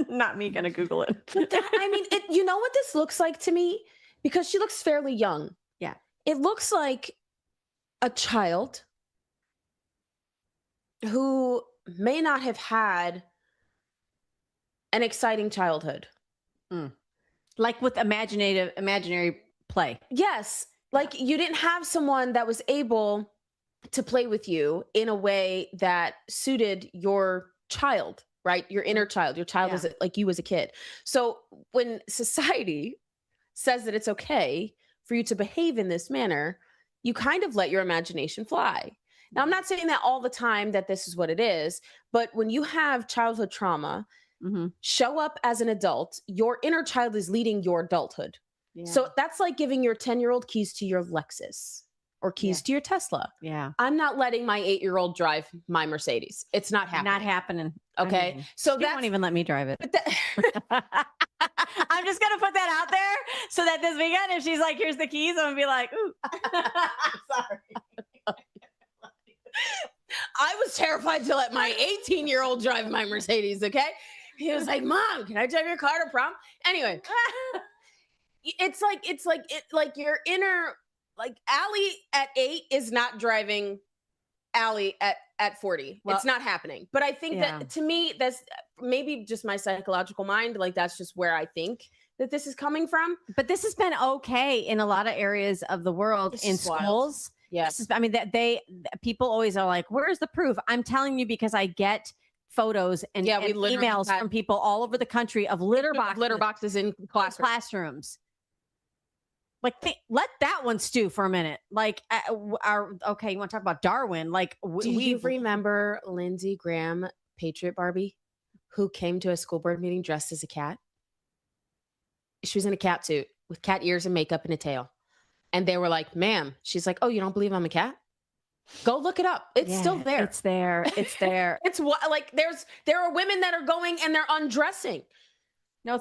Not me gonna Google it. I mean, you know what this looks like to me? Because she looks fairly young. Yeah. It looks like a child who may not have had an exciting childhood. Like with imaginary play. Yes. Like you didn't have someone that was able to play with you in a way that suited your child, right? Your inner child. Your child is like you as a kid. So when society says that it's okay for you to behave in this manner, you kind of let your imagination fly. Now, I'm not saying that all the time that this is what it is, but when you have childhood trauma, show up as an adult, your inner child is leading your adulthood. Yeah. So that's like giving your 10-year-old keys to your Lexus or keys to your Tesla. Yeah. I'm not letting my 8-year-old drive my Mercedes. It's not happening. Not happening. Okay. So that won't even let me drive it. I'm just gonna put that out there so that this weekend, if she's like, here's the keys, I'm gonna be like, ooh. Sorry. I was terrified to let my 18-year-old drive my Mercedes, okay? He was like, Mom, can I drive your car to prom? Anyway, it's like your inner, like Allie at 8 is not driving Allie at 40. Well, it's not happening. But I think that to me, that's maybe just my psychological mind. Like that's just where I think that this is coming from. But this has been okay in a lot of areas of the world in schools. Yes. I mean, people always are like, where's the proof? I'm telling you, because I get photos and emails from people all over the country of litter boxes in classrooms. Like, let that one stew for a minute. Like, okay, you want to talk about Darwin? Like, do you remember Lindsey Graham, Patriot Barbie, who came to a school board meeting dressed as a cat? She was in a cat suit with cat ears and makeup and a tail. And they were like, ma'am. She's like, oh, you don't believe I'm a cat? Go look it up. It's still there. It's there. It's there. It's what, like, there are women that are going and they're undressing. No,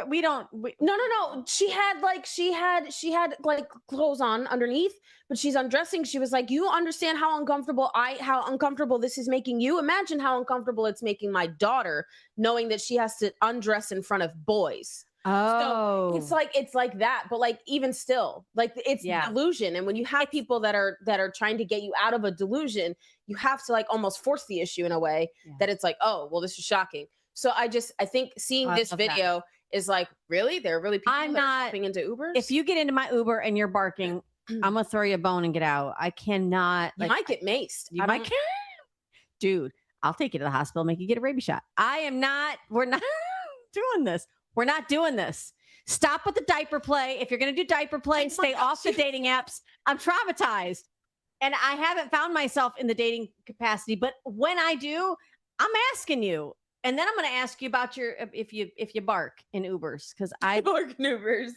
we don't. No. She had like clothes on underneath, but she's undressing. She was like, you understand how uncomfortable this is making you? Imagine how uncomfortable it's making my daughter knowing that she has to undress in front of boys. Oh, so it's like that, but like even still, like it's delusion. And when you have people that are trying to get you out of a delusion, you have to like almost force the issue in a way that it's like, oh, well, this is shocking. So I think seeing this video is like, really? There are really people that are jumping into Ubers? If you get into my Uber and you're barking, I'm gonna throw you a bone and get out. I cannot. You might get maced. Dude, I'll take you to the hospital, make you get a rabies shot. We're not doing this. We're not doing this. Stop with the diaper play. If you're going to do diaper play, stay off the dating apps. I'm traumatized. And I haven't found myself in the dating capacity, but when I do, I'm asking you. And then I'm going to ask you about if you bark in Ubers, because I bark in Ubers.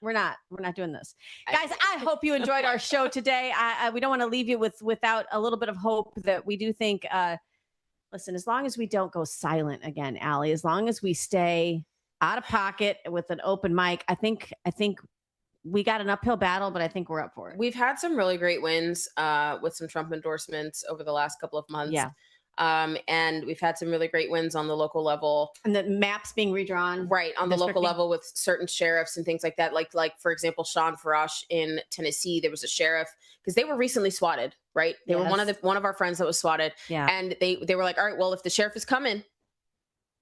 We're not doing this. Guys, I hope you enjoyed our show today. We don't want to leave you without a little bit of hope that we do think Listen, as long as we don't go silent again, Allie, as long as we stay out of pocket with an open mic, I think we got an uphill battle, but I think we're up for it. We've had some really great wins with some Trump endorsements over the last couple of months. Yeah. And we've had some really great wins on the local level. And the maps being redrawn. Right. On the local level with certain sheriffs and things like that. Like for example, Sean Farash in Tennessee, there was a sheriff because they were recently swatted, right? They were one of our friends that was swatted. Yeah. And they were like, all right, well, if the sheriff is coming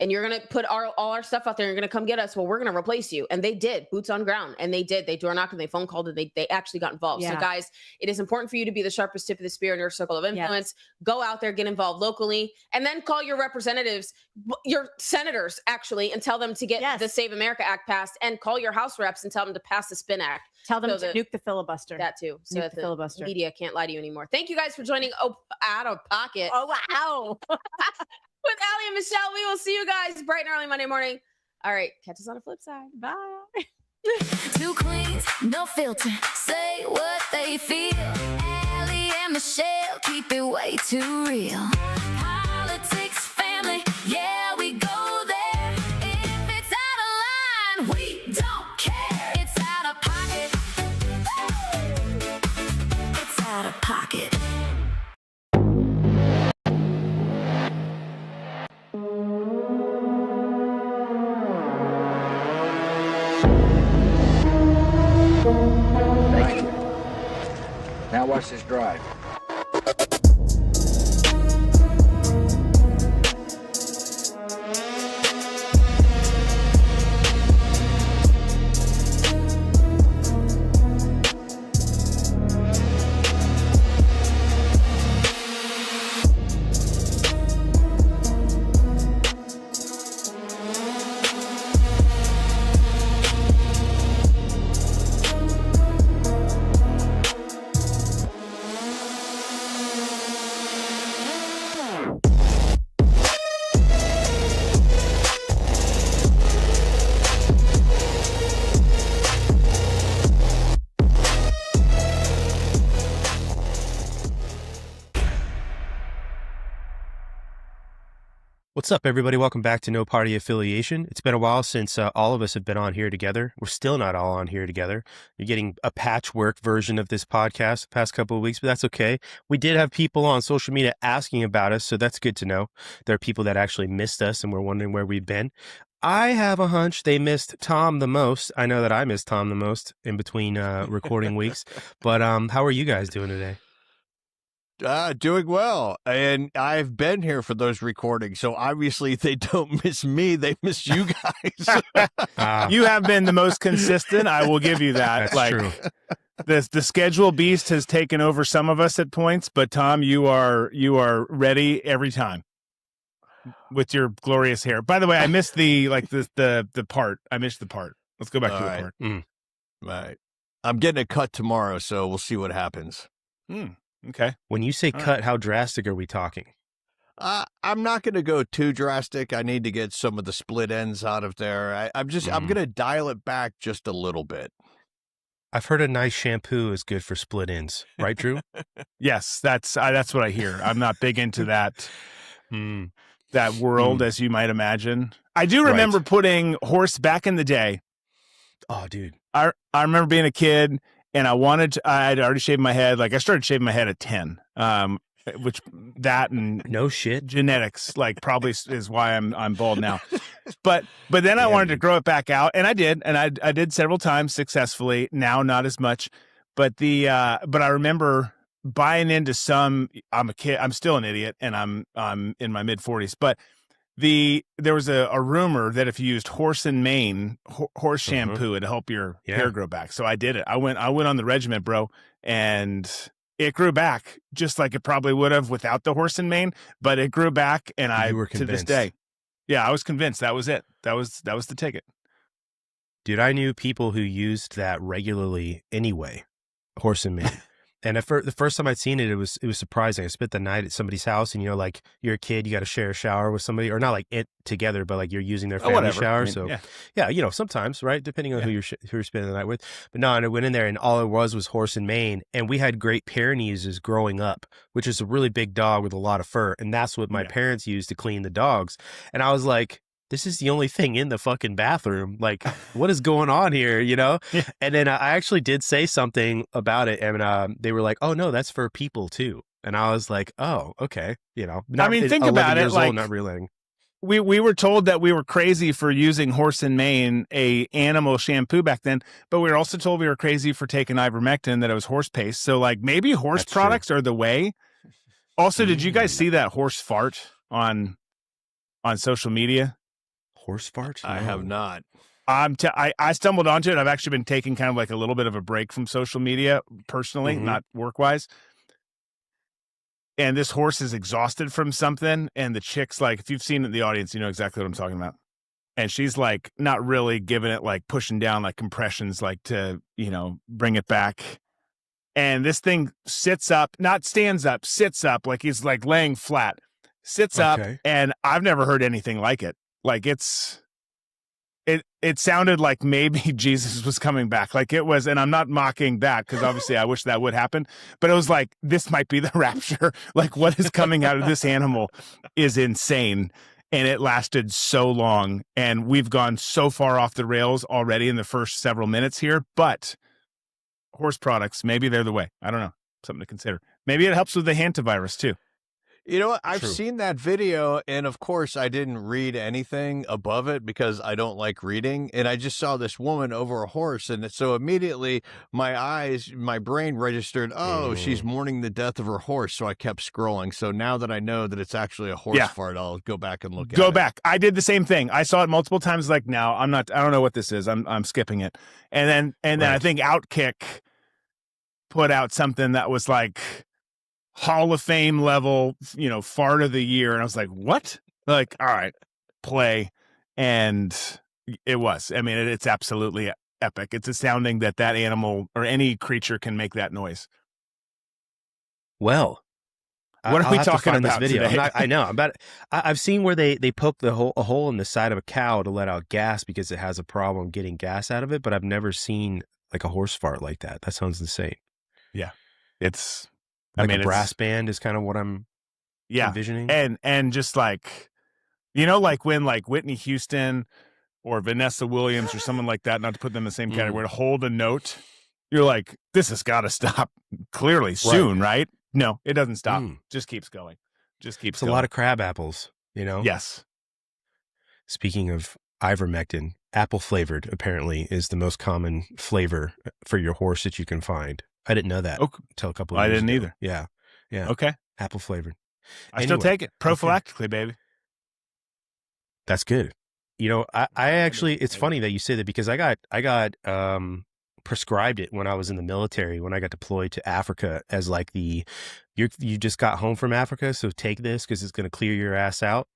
and you're going to put all our stuff out there, you're going to come get us, well, we're going to replace you. And they did, boots on ground. And they did. They door knocked and they phone called and they actually got involved. Yeah. So guys, it is important for you to be the sharpest tip of the spear in your circle of influence. Go out there, get involved locally, and then call your representatives, your senators actually, and tell them to get the Save America Act passed, and call your House reps and tell them to pass the Spin Act. Tell them to nuke the filibuster. That too. So Nuke that the the filibuster. media can't lie to you anymore. Thank you guys for joining Out of Pocket. Oh, wow. With Allie and Michelle. We will see you guys bright and early Monday morning. All right. Catch us on the flip side. Bye. Two queens, no filter, say what they feel. Allie and Michelle keep it way too real. Politics, family, yeah, we go there. If it's out of line, we don't care. It's out of pocket. It's out of pocket. Thank you. Now watch this drive. What's up, everybody? Welcome back to No Party Affiliation. It's been a while since all of us have been on here together. We're still not all on here together. You're getting a patchwork version of this podcast the past couple of weeks, but that's okay. We did have people on social media asking about us, so that's good to know. There are people that actually missed us and were wondering where we've been. I have a hunch they missed Tom the most. I know that I missed Tom the most in between recording weeks. But how are you guys doing today? Doing well, and I've been here for those recordings, so obviously they don't miss me, they miss you guys. You have been the most consistent, I will give you that. That's true. The schedule beast has taken over some of us at points, but Tom, you are ready every time with your glorious hair. By the way, I missed the part. I missed the part. Let's go back to the part. Right. I'm getting a cut tomorrow, so we'll see what happens. Okay. When you say cut, how drastic are we talking? I'm not going to go too drastic. I need to get some of the split ends out of there. I'm going to dial it back just a little bit. I've heard a nice shampoo is good for split ends, right, Drew? Yes, that's what I hear. I'm not big into that that world, as you might imagine. I do remember putting horse back in the day. Oh, dude. I remember being a kid. And I'd already shaved my head. Like I started shaving my head at 10, which that and no shit genetics, like probably is why I'm bald now. But then I wanted to grow it back out, and I did, and I did several times successfully. Now not as much, but I remember buying into some. I'm a kid. I'm still an idiot, and I'm in my mid 40s, but. There was a rumor that if you used horse and mane horse shampoo, it'd help your hair grow back. So I did it. I went on the regiment, bro, and it grew back just like it probably would have without the horse and mane. But it grew back, and you were to this day, I was convinced that was it. That was the ticket. Dude, I knew people who used that regularly anyway, horse and mane. And the first time I'd seen it, it was surprising. I spent the night at somebody's house, and like you're a kid, you got to share a shower with somebody, or not like it together, but like you're using their family shower. I mean, so yeah, sometimes, right, depending on who you're spending the night with. But no, and I went in there, and all it was horse and mane, and we had Great Pyrenees growing up, which is a really big dog with a lot of fur, and that's what my parents used to clean the dogs. And I was like, this is the only thing in the fucking bathroom. Like, what is going on here? And then I actually did say something about it, and they were like, oh no, that's for people too. And I was like, oh, okay. I mean, think about it. Like, not realizing. We were told that we were crazy for using Horse and Mane, a animal shampoo back then, but we were also told we were crazy for taking ivermectin, that it was horse paste. So like maybe horse products are the way. Also, did you guys see that horse fart on social media? Horse fart? I have not. I stumbled onto it. I've actually been taking kind of like a little bit of a break from social media personally, not work wise. And this horse is exhausted from something. And the chick's like, if you've seen it in the audience, you know exactly what I'm talking about. And she's like, not really giving it, like pushing down like compressions, like to, bring it back. And this thing sits up, not stands up, sits up, like he's like laying flat, sits up. And I've never heard anything like it. Like it sounded like maybe Jesus was coming back. Like it was, and I'm not mocking that because obviously I wish that would happen, but it was like, this might be the rapture. Like what is coming out of this animal is insane. And it lasted so long, and we've gone so far off the rails already in the first several minutes here, but horse products, maybe they're the way. I don't know. Something to consider. Maybe it helps with the hantavirus too. You know what? I've seen that video, and of course I didn't read anything above it because I don't like reading, and I just saw this woman over a horse, and so immediately my brain registered, she's mourning the death of her horse, so I kept scrolling. So now that I know that it's actually a horse fart, I'll go back and look at it. Go back. I did the same thing. I saw it multiple times, like, no, I don't know what this is. I'm skipping it. And then I think Outkick put out something that was like Hall of Fame level, fart of the year. And I was like, what? Like, all right, play. And it was. I mean, it's absolutely epic. It's astounding that animal or any creature can make that noise. Well, what are we talking about this video? today? I know. I've seen where they poke a hole in the side of a cow to let out gas because it has a problem getting gas out of it, but I've never seen like a horse fart like that. That sounds insane. Yeah. It's... Like a brass band is kind of what I'm envisioning. And just like, like when like Whitney Houston or Vanessa Williams or someone like that, not to put them in the same category, to hold a note, you're like, this has got to stop clearly soon, right? No, it doesn't stop. Just keeps going. It's a lot of crab apples, Yes. Speaking of ivermectin, apple flavored apparently is the most common flavor for your horse that you can find. I didn't know that until a couple of years ago. I didn't either. Yeah. Yeah. Okay. Apple flavored. I still take it prophylactically, baby. That's good. I actually, it's funny that you say that because I got prescribed it when I was in the military, when I got deployed to Africa as like you just got home from Africa. So take this because it's going to clear your ass out.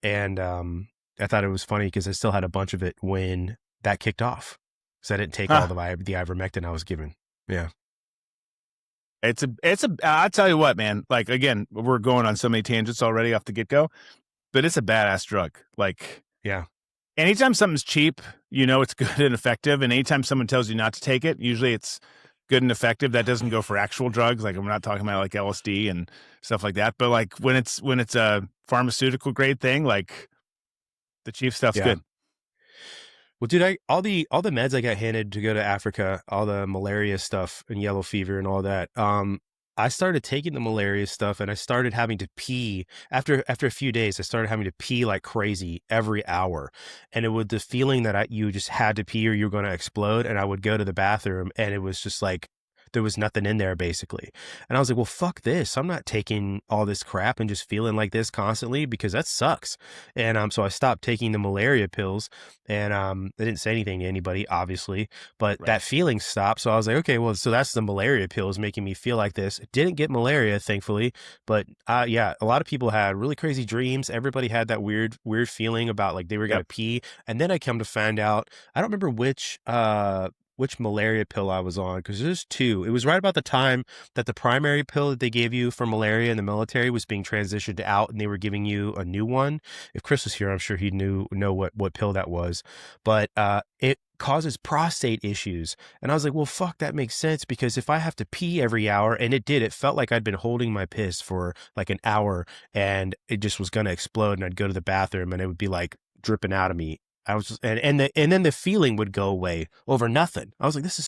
And I thought it was funny because I still had a bunch of it when that kicked off. Because I didn't take all the ivermectin I was given. Yeah. I'll tell you what, man, like, again, we're going on so many tangents already off the get go, but it's a badass drug. Like, yeah, anytime something's cheap, it's good and effective. And anytime someone tells you not to take it, usually it's good and effective. That doesn't go for actual drugs. Like, I'm not talking about like LSD and stuff like that, but like when it's a pharmaceutical grade thing, like the cheap stuff's good. Well, dude, all the meds I got handed to go to Africa, all the malaria stuff and yellow fever and all that. I started taking the malaria stuff and I started having to pee after a few days. I started having to pee like crazy every hour, and it was the feeling that you just had to pee or you were going to explode. And I would go to the bathroom and it was just like there was nothing in there basically. And I was like, well, fuck this. I'm not taking all this crap and just feeling like this constantly because that sucks. And so I stopped taking the malaria pills, and I didn't say anything to anybody, obviously, but that feeling stopped. So I was like, okay, well, so that's the malaria pills making me feel like this. Didn't get malaria, thankfully, but yeah, a lot of people had really crazy dreams. Everybody had that weird feeling about like they were going to pee. And then I come to find out, I don't remember which which malaria pill I was on, because there's two. It was right about the time that the primary pill that they gave you for malaria in the military was being transitioned out, and they were giving you a new one. If Chris was here, I'm sure he'd know what pill that was. But it causes prostate issues. And I was like, well, fuck, that makes sense, because if I have to pee every hour, and it did, it felt like I'd been holding my piss for like an hour and it just was going to explode, and I'd go to the bathroom and it would be like dripping out of me. I was just, and then the feeling would go away over nothing. I was like, this is